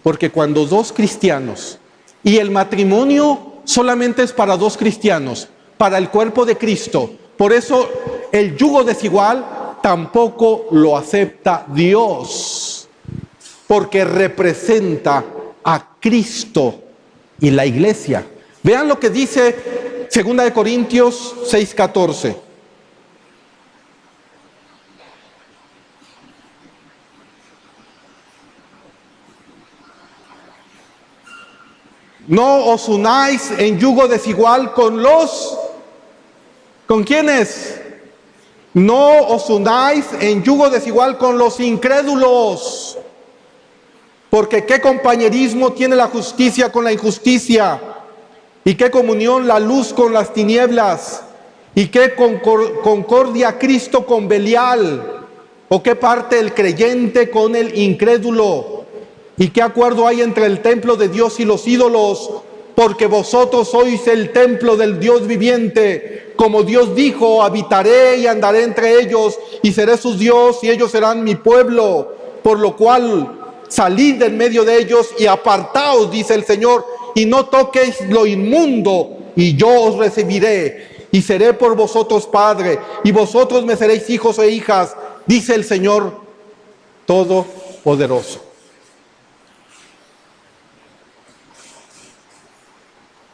porque cuando dos cristianos, y el matrimonio solamente es para dos cristianos, para el cuerpo de Cristo, por eso el yugo desigual tampoco lo acepta Dios, porque representa a Cristo y la iglesia. Vean lo que dice 2 Corintios 6:14. No os unáis en yugo desigual con ¿con quiénes? No os unáis en yugo desigual con los incrédulos. Porque qué compañerismo tiene la justicia con la injusticia, y qué comunión la luz con las tinieblas, y qué concordia Cristo con Belial, o qué parte el creyente con el incrédulo. ¿Y qué acuerdo hay entre el templo de Dios y los ídolos? Porque vosotros sois el templo del Dios viviente. Como Dios dijo, habitaré y andaré entre ellos, y seré su Dios, y ellos serán mi pueblo. Por lo cual, salid de en medio de ellos y apartaos, dice el Señor, y no toquéis lo inmundo, y yo os recibiré, y seré por vosotros padre, y vosotros me seréis hijos e hijas, dice el Señor Todopoderoso.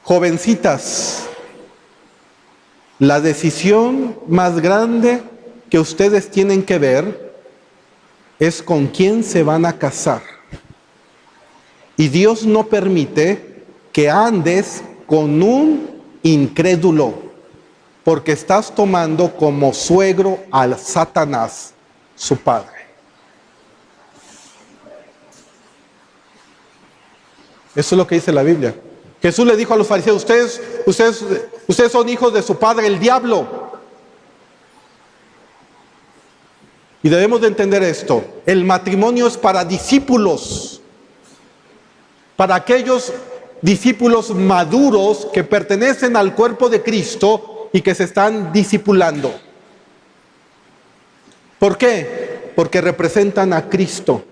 Jovencitas, la decisión más grande que ustedes tienen que ver es con quién se van a casar. Y Dios no permite que andes con un incrédulo, porque estás tomando como suegro al Satanás, su padre. Eso es lo que dice la Biblia. Jesús le dijo a los fariseos, ustedes son hijos de su padre, el diablo. Y debemos de entender esto. El matrimonio es para discípulos, para aquellos discípulos maduros que pertenecen al cuerpo de Cristo y que se están discipulando. ¿Por qué? Porque representan a Cristo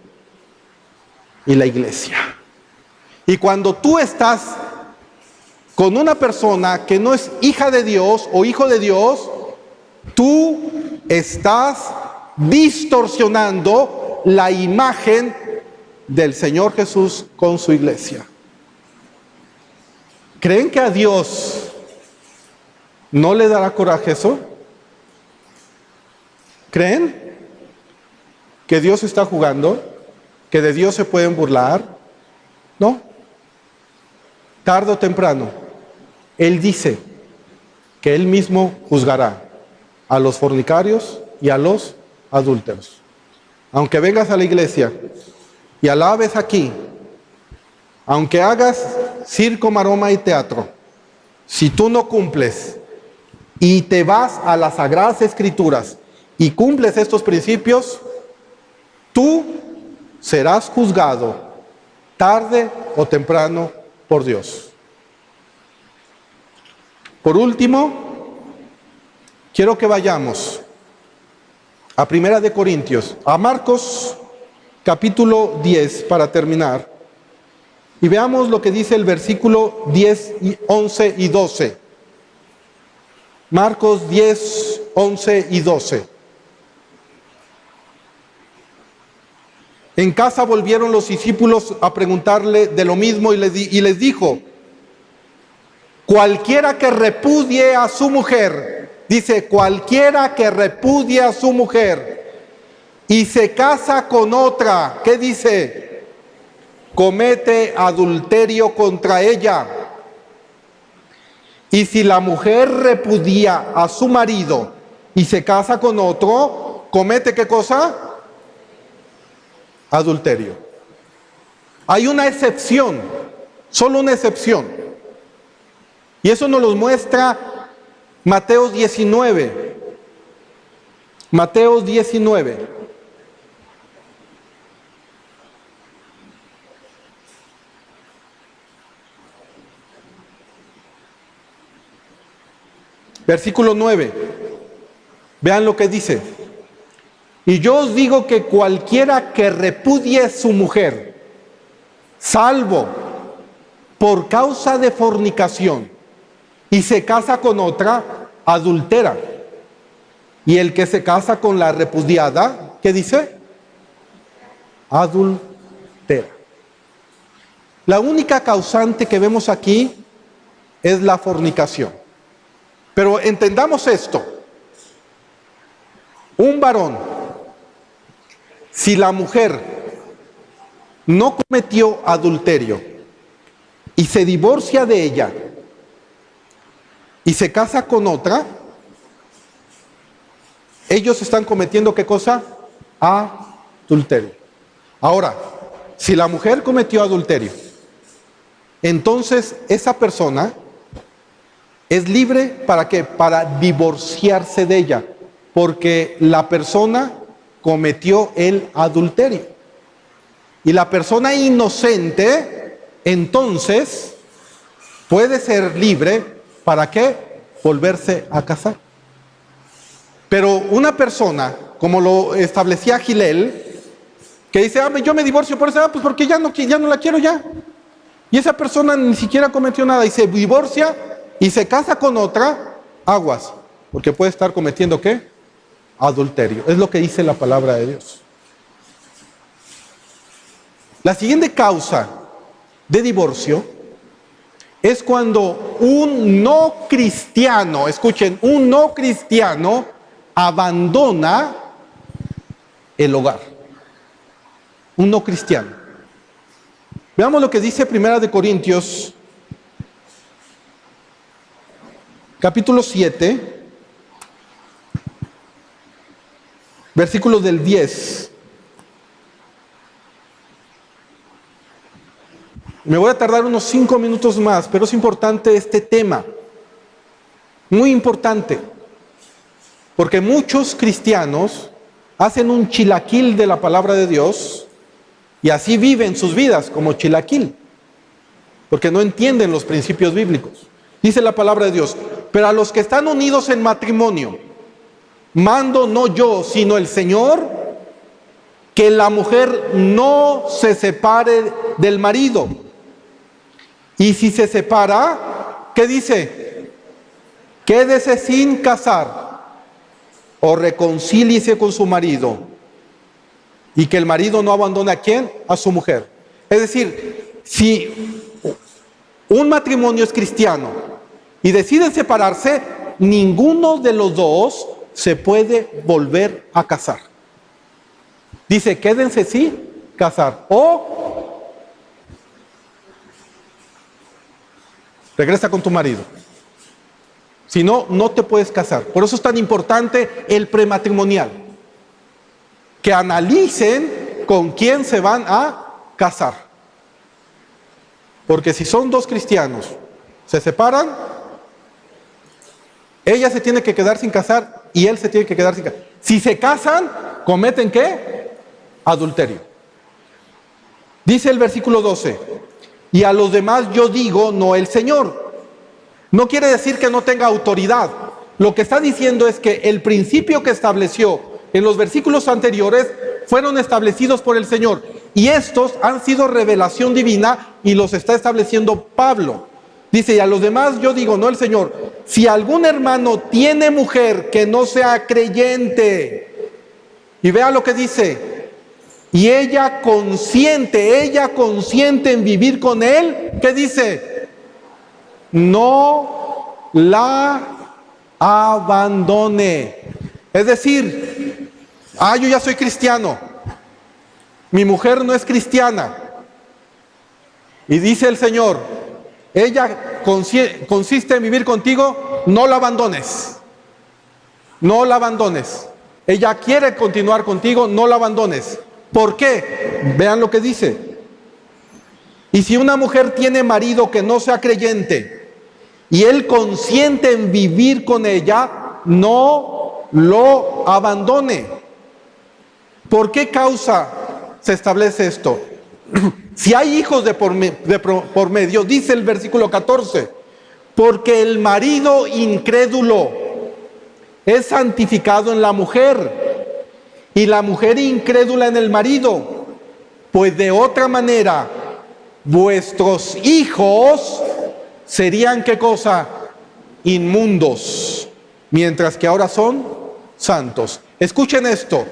y la iglesia. Y cuando tú estás con una persona que no es hija de Dios o hijo de Dios, tú estás distorsionando la imagen del Señor Jesús con su iglesia. ¿Creen que a Dios no le dará coraje eso? ¿Creen que Dios está jugando? ¿Que de Dios se pueden burlar? No. Tarde o temprano, Él dice que Él mismo juzgará a los fornicarios y a los adúlteros. Aunque vengas a la iglesia y alabes aquí, aunque hagas circo, maroma y teatro, si tú no cumples y te vas a las Sagradas Escrituras y cumples estos principios, tú serás juzgado tarde o temprano por Dios. Por último, quiero que vayamos a Primera de Corintios, a Marcos capítulo 10 para terminar, y veamos lo que dice el versículo 10, 11 y 12. Marcos 10, 11 y 12. En casa volvieron los discípulos a preguntarle de lo mismo y les dijo: cualquiera que repudie a su mujer, dice, cualquiera que repudie a su mujer y se casa con otra, ¿qué dice? Comete adulterio contra ella. Y si la mujer repudia a su marido y se casa con otro, ¿comete qué cosa? Adulterio. Hay una excepción, solo una excepción. Y eso nos lo muestra Mateo 19. Mateo 19. Versículo 9. Vean lo que dice. Y yo os digo que cualquiera que repudie su mujer, salvo por causa de fornicación, y se casa con otra, adultera. Y el que se casa con la repudiada, ¿qué dice? Adultera. La única causante que vemos aquí es la fornicación. Pero entendamos esto. Un varón, si la mujer no cometió adulterio y se divorcia de ella y se casa con otra, ellos están cometiendo ¿qué cosa? Adulterio. Ahora, si la mujer cometió adulterio, entonces esa persona es libre ¿para qué? Para divorciarse de ella, porque la persona cometió el adulterio. Y la persona inocente, entonces, puede ser libre ¿para qué? Volverse a casar. Pero una persona, como lo establecía Gilel, que dice, yo me divorcio por eso, pues porque ya no la quiero ya. Y esa persona ni siquiera cometió nada y se divorcia y se casa con otra, aguas, porque puede estar cometiendo ¿qué? Adulterio. Es lo que dice la palabra de Dios. La siguiente causa de divorcio es cuando un no cristiano, escuchen, un no cristiano abandona el hogar. Un no cristiano. Veamos lo que dice Primera de Corintios, capítulo 7, versículos del 10. Me voy a tardar unos 5 minutos más, pero es importante este tema. Muy importante. Porque muchos cristianos hacen un chilaquil de la palabra de Dios y así viven sus vidas como chilaquil. Porque no entienden los principios bíblicos. Dice la palabra de Dios, pero a los que están unidos en matrimonio, mando no yo, sino el Señor, que la mujer no se separe del marido. Y si se separa, ¿qué dice? Quédese sin casar o reconcíliese con su marido. Y que el marido no abandone ¿a quién? A su mujer. Es decir, si un matrimonio es cristiano y deciden separarse, ninguno de los dos se puede volver a casar. Dice, quédense sí, casar. O regresa con tu marido. Si no, no te puedes casar. Por eso es tan importante el prematrimonial. Que analicen con quién se van a casar. Porque si son dos cristianos, se separan, ella se tiene que quedar sin casar y él se tiene que quedar sin casar. Si se casan, ¿cometen qué? Adulterio. Dice el versículo 12, y a los demás yo digo, no el Señor. No quiere decir que no tenga autoridad. Lo que está diciendo es que el principio que estableció en los versículos anteriores fueron establecidos por el Señor. Y estos han sido revelación divina y los está estableciendo Pablo. Dice, y a los demás yo digo, no el Señor. Si algún hermano tiene mujer que no sea creyente, y vea lo que dice, y ella consiente en vivir con él, ¿qué dice? No la abandone. Es decir, yo ya soy cristiano, mi mujer no es cristiana, y dice el Señor, ella consiste en vivir contigo, no la abandones, no la abandones. Ella quiere continuar contigo, no la abandones. ¿Por qué? Vean lo que dice. Y si una mujer tiene marido que no sea creyente, y él consiente en vivir con ella, no lo abandone. ¿Por qué causa se establece esto? Si hay hijos de por medio, dice el versículo 14, porque el marido incrédulo es santificado en la mujer, y la mujer incrédula en el marido, pues de otra manera vuestros hijos serían, ¿qué cosa? Inmundos, mientras que ahora son santos. Escuchen esto,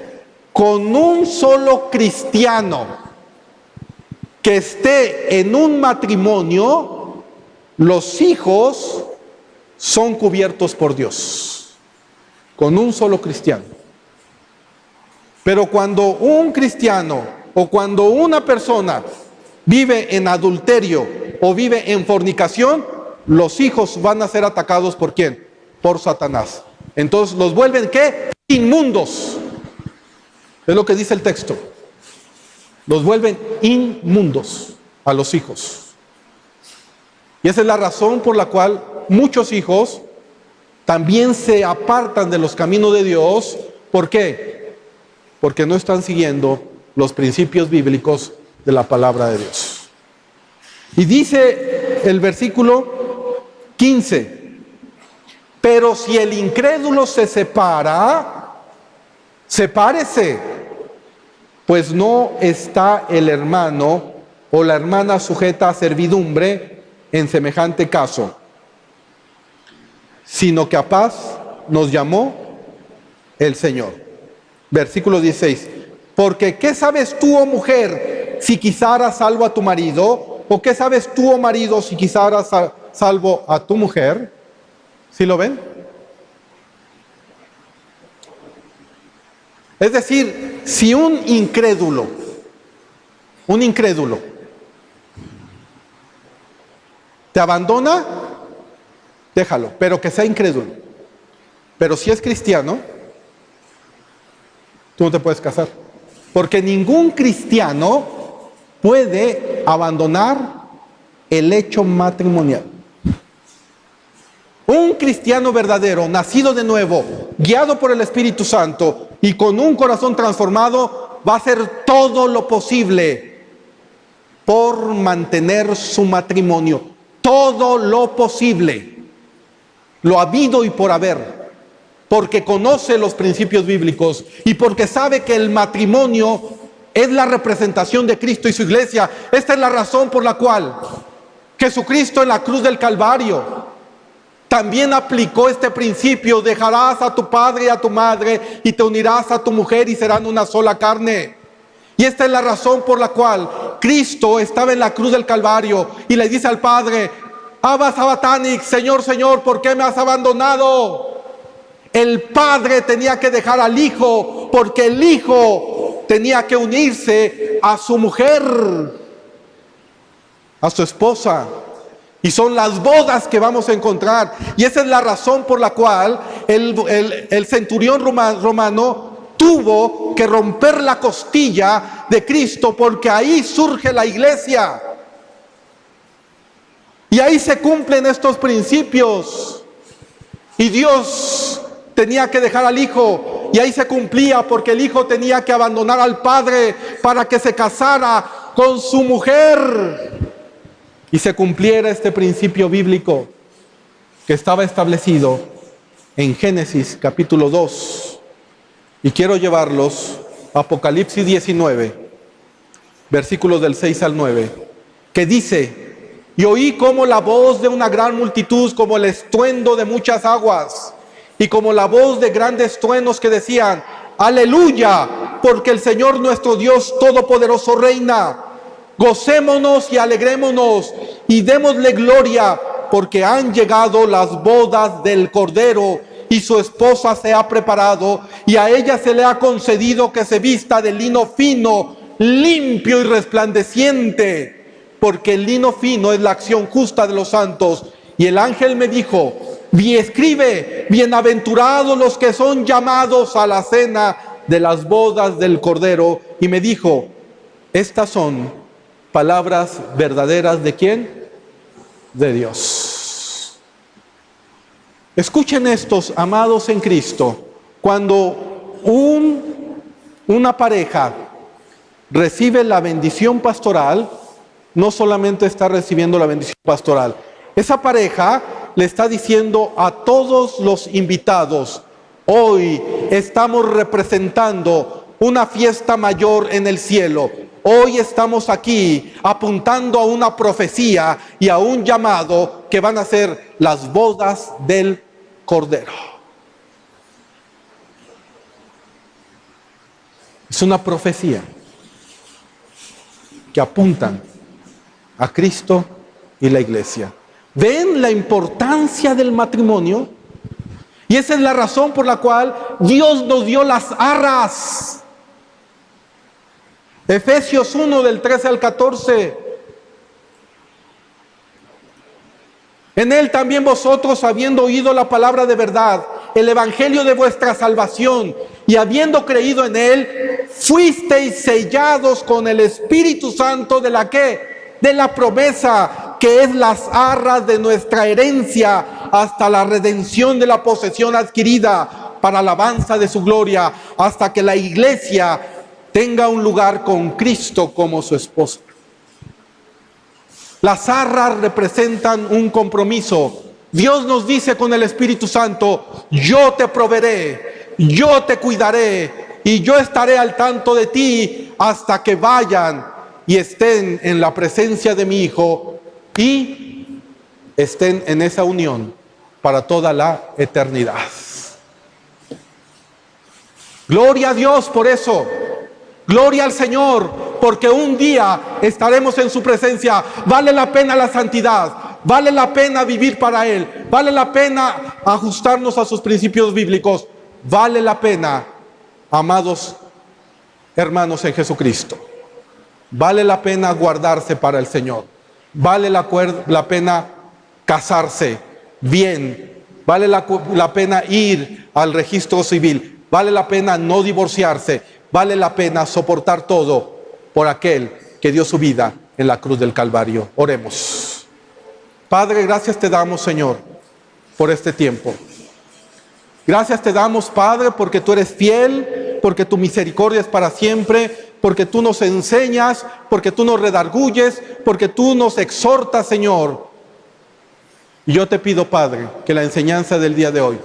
con un solo cristiano que esté en un matrimonio, los hijos son cubiertos por Dios. Con un solo cristiano. Pero cuando un cristiano o cuando una persona vive en adulterio o vive en fornicación, los hijos van a ser atacados ¿por quién? Por Satanás. Entonces los vuelven ¿qué? Inmundos. Es lo que dice el texto. Los vuelven inmundos a los hijos. Y esa es la razón por la cual muchos hijos también se apartan de los caminos de Dios. ¿Por qué? Porque no están siguiendo los principios bíblicos de la palabra de Dios. Y dice el versículo 15, pero si el incrédulo se separa, sepárese, pues no está el hermano o la hermana sujeta a servidumbre en semejante caso, sino que a paz nos llamó el Señor. Versículo 16, porque ¿qué sabes tú, oh mujer, si quizá harás salvo a tu marido? ¿O qué sabes tú, oh marido, si quizá harás salvo a tu mujer? ¿Sí lo ven? Es decir, si un incrédulo te abandona, déjalo, pero que sea incrédulo. Pero si es cristiano, tú no te puedes casar. Porque ningún cristiano puede abandonar el hecho matrimonial. Un cristiano verdadero, nacido de nuevo, guiado por el Espíritu Santo y con un corazón transformado, va a hacer todo lo posible por mantener su matrimonio. Todo lo posible. Lo habido y por haber. Porque conoce los principios bíblicos y porque sabe que el matrimonio es la representación de Cristo y su iglesia. Esta es la razón por la cual Jesucristo en la cruz del Calvario también aplicó este principio: dejarás a tu padre y a tu madre y te unirás a tu mujer y serán una sola carne. Y esta es la razón por la cual Cristo estaba en la cruz del Calvario y le dice al Padre: Abba Sabatani, Señor, Señor, ¿por qué me has abandonado? El Padre tenía que dejar al Hijo porque el Hijo tenía que unirse a su mujer, a su esposa. Y son las bodas que vamos a encontrar. Y esa es la razón por la cual el centurión romano tuvo que romper la costilla de Cristo, porque ahí surge la iglesia. Y ahí se cumplen estos principios. Y Dios tenía que dejar al Hijo. Y ahí se cumplía, porque el Hijo tenía que abandonar al Padre para que se casara con su mujer. Y se cumpliera este principio bíblico que estaba establecido en Génesis capítulo 2. Y quiero llevarlos a Apocalipsis 19, versículos del 6 al 9, que dice: y oí como la voz de una gran multitud, como el estruendo de muchas aguas, y como la voz de grandes truenos que decían: aleluya, porque el Señor nuestro Dios Todopoderoso reina. Gocémonos y alegrémonos y démosle gloria, porque han llegado las bodas del Cordero y su esposa se ha preparado, y a ella se le ha concedido que se vista de lino fino, limpio y resplandeciente, porque el lino fino es la acción justa de los santos. Y el ángel me dijo: y escribe: bienaventurados los que son llamados a la cena de las bodas del Cordero. Y me dijo: estas son palabras verdaderas ¿de quién? De Dios. Escuchen estos, amados en Cristo. Cuando una pareja recibe la bendición pastoral, no solamente está recibiendo la bendición pastoral, esa pareja le está diciendo a todos los invitados: hoy estamos representando una fiesta mayor en el cielo. Hoy estamos aquí apuntando a una profecía y a un llamado que van a ser las bodas del Cordero. Es una profecía que apuntan a Cristo y la iglesia. ¿Ven la importancia del matrimonio? Y esa es la razón por la cual Dios nos dio las arras. Efesios 1 del 13 al 14. En él también vosotros, habiendo oído la palabra de verdad, el evangelio de vuestra salvación, y habiendo creído en él, fuisteis sellados con el Espíritu Santo de la ¿qué? De la promesa, que es las arras de nuestra herencia, hasta la redención de la posesión adquirida, para alabanza de su gloria, hasta que la iglesia tenga un lugar con Cristo como su esposa. Las arras representan un compromiso. Dios nos dice con el Espíritu Santo: yo te proveeré, yo te cuidaré y yo estaré al tanto de ti hasta que vayan y estén en la presencia de mi Hijo y estén en esa unión para toda la eternidad. Gloria a Dios por eso. Gloria al Señor, porque un día estaremos en su presencia. Vale la pena la santidad, vale la pena vivir para Él, vale la pena ajustarnos a sus principios bíblicos, vale la pena, amados hermanos en Jesucristo, vale la pena guardarse para el Señor, vale la pena casarse bien, vale la pena ir al registro civil, vale la pena no divorciarse, vale la pena soportar todo por aquel que dio su vida en la cruz del Calvario. Oremos. Padre, gracias te damos, Señor, por este tiempo. Gracias te damos, Padre, porque tú eres fiel, porque tu misericordia es para siempre, porque tú nos enseñas, porque tú nos redarguyes, porque tú nos exhortas, Señor. Y yo te pido, Padre, que la enseñanza del día de hoy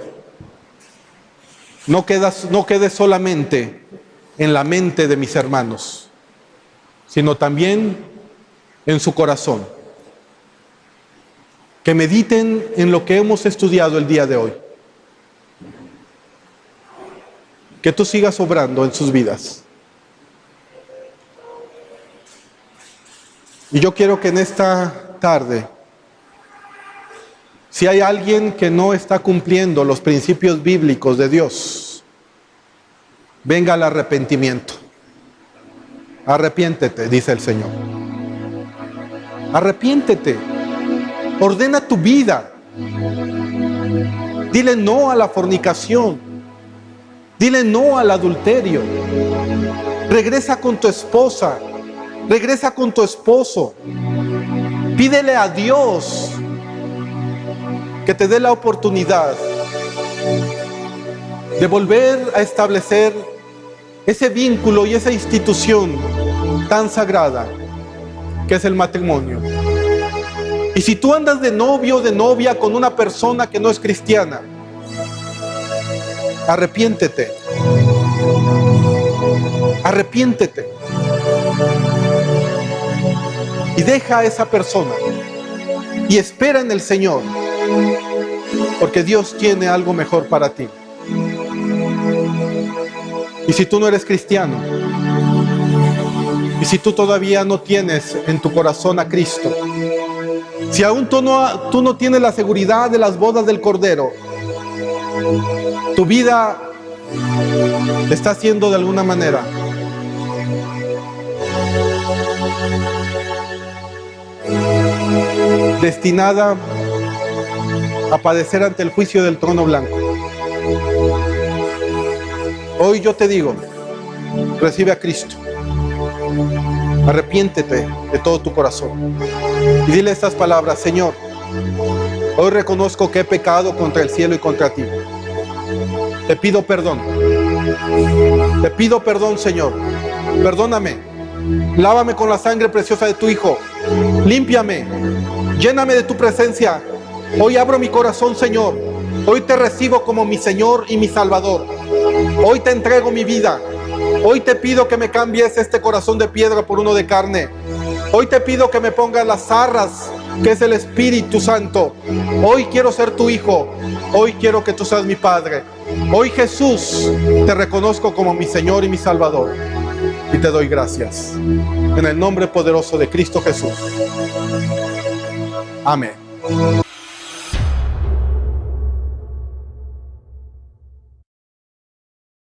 no quede solamente en la mente de mis hermanos, sino también en su corazón. Que mediten en lo que hemos estudiado el día de hoy. Que tú sigas obrando en sus vidas. Y yo quiero que en esta tarde, si hay alguien que no está cumpliendo los principios bíblicos de Dios, venga al arrepentimiento. Arrepiéntete, dice el Señor. Arrepiéntete. Ordena tu vida. Dile no a la fornicación. Dile no al adulterio. Regresa con tu esposa. Regresa con tu esposo. Pídele a Dios que te dé la oportunidad de volver a establecer ese vínculo y esa institución tan sagrada que es el matrimonio. Y si tú andas de novio o de novia con una persona que no es cristiana, arrepiéntete. Arrepiéntete. Y deja a esa persona. Y espera en el Señor. Porque Dios tiene algo mejor para ti. Y si tú no eres cristiano, y si tú todavía no tienes en tu corazón a Cristo, si aún tú no tienes la seguridad de las bodas del Cordero, tu vida está siendo de alguna manera destinada a padecer ante el juicio del trono blanco. Hoy yo te digo, recibe a Cristo. Arrepiéntete de todo tu corazón. Y dile estas palabras: Señor, hoy reconozco que he pecado contra el cielo y contra ti. Te pido perdón. Te pido perdón, Señor. Perdóname. Lávame con la sangre preciosa de tu Hijo. Límpiame. Lléname de tu presencia. Hoy abro mi corazón, Señor. Hoy te recibo como mi Señor y mi Salvador. Hoy te entrego mi vida. Hoy te pido que me cambies este corazón de piedra por uno de carne. Hoy te pido que me pongas las arras, que es el Espíritu Santo. Hoy quiero ser tu hijo. Hoy quiero que tú seas mi Padre. Hoy, Jesús, te reconozco como mi Señor y mi Salvador. Y te doy gracias. En el nombre poderoso de Cristo Jesús. Amén.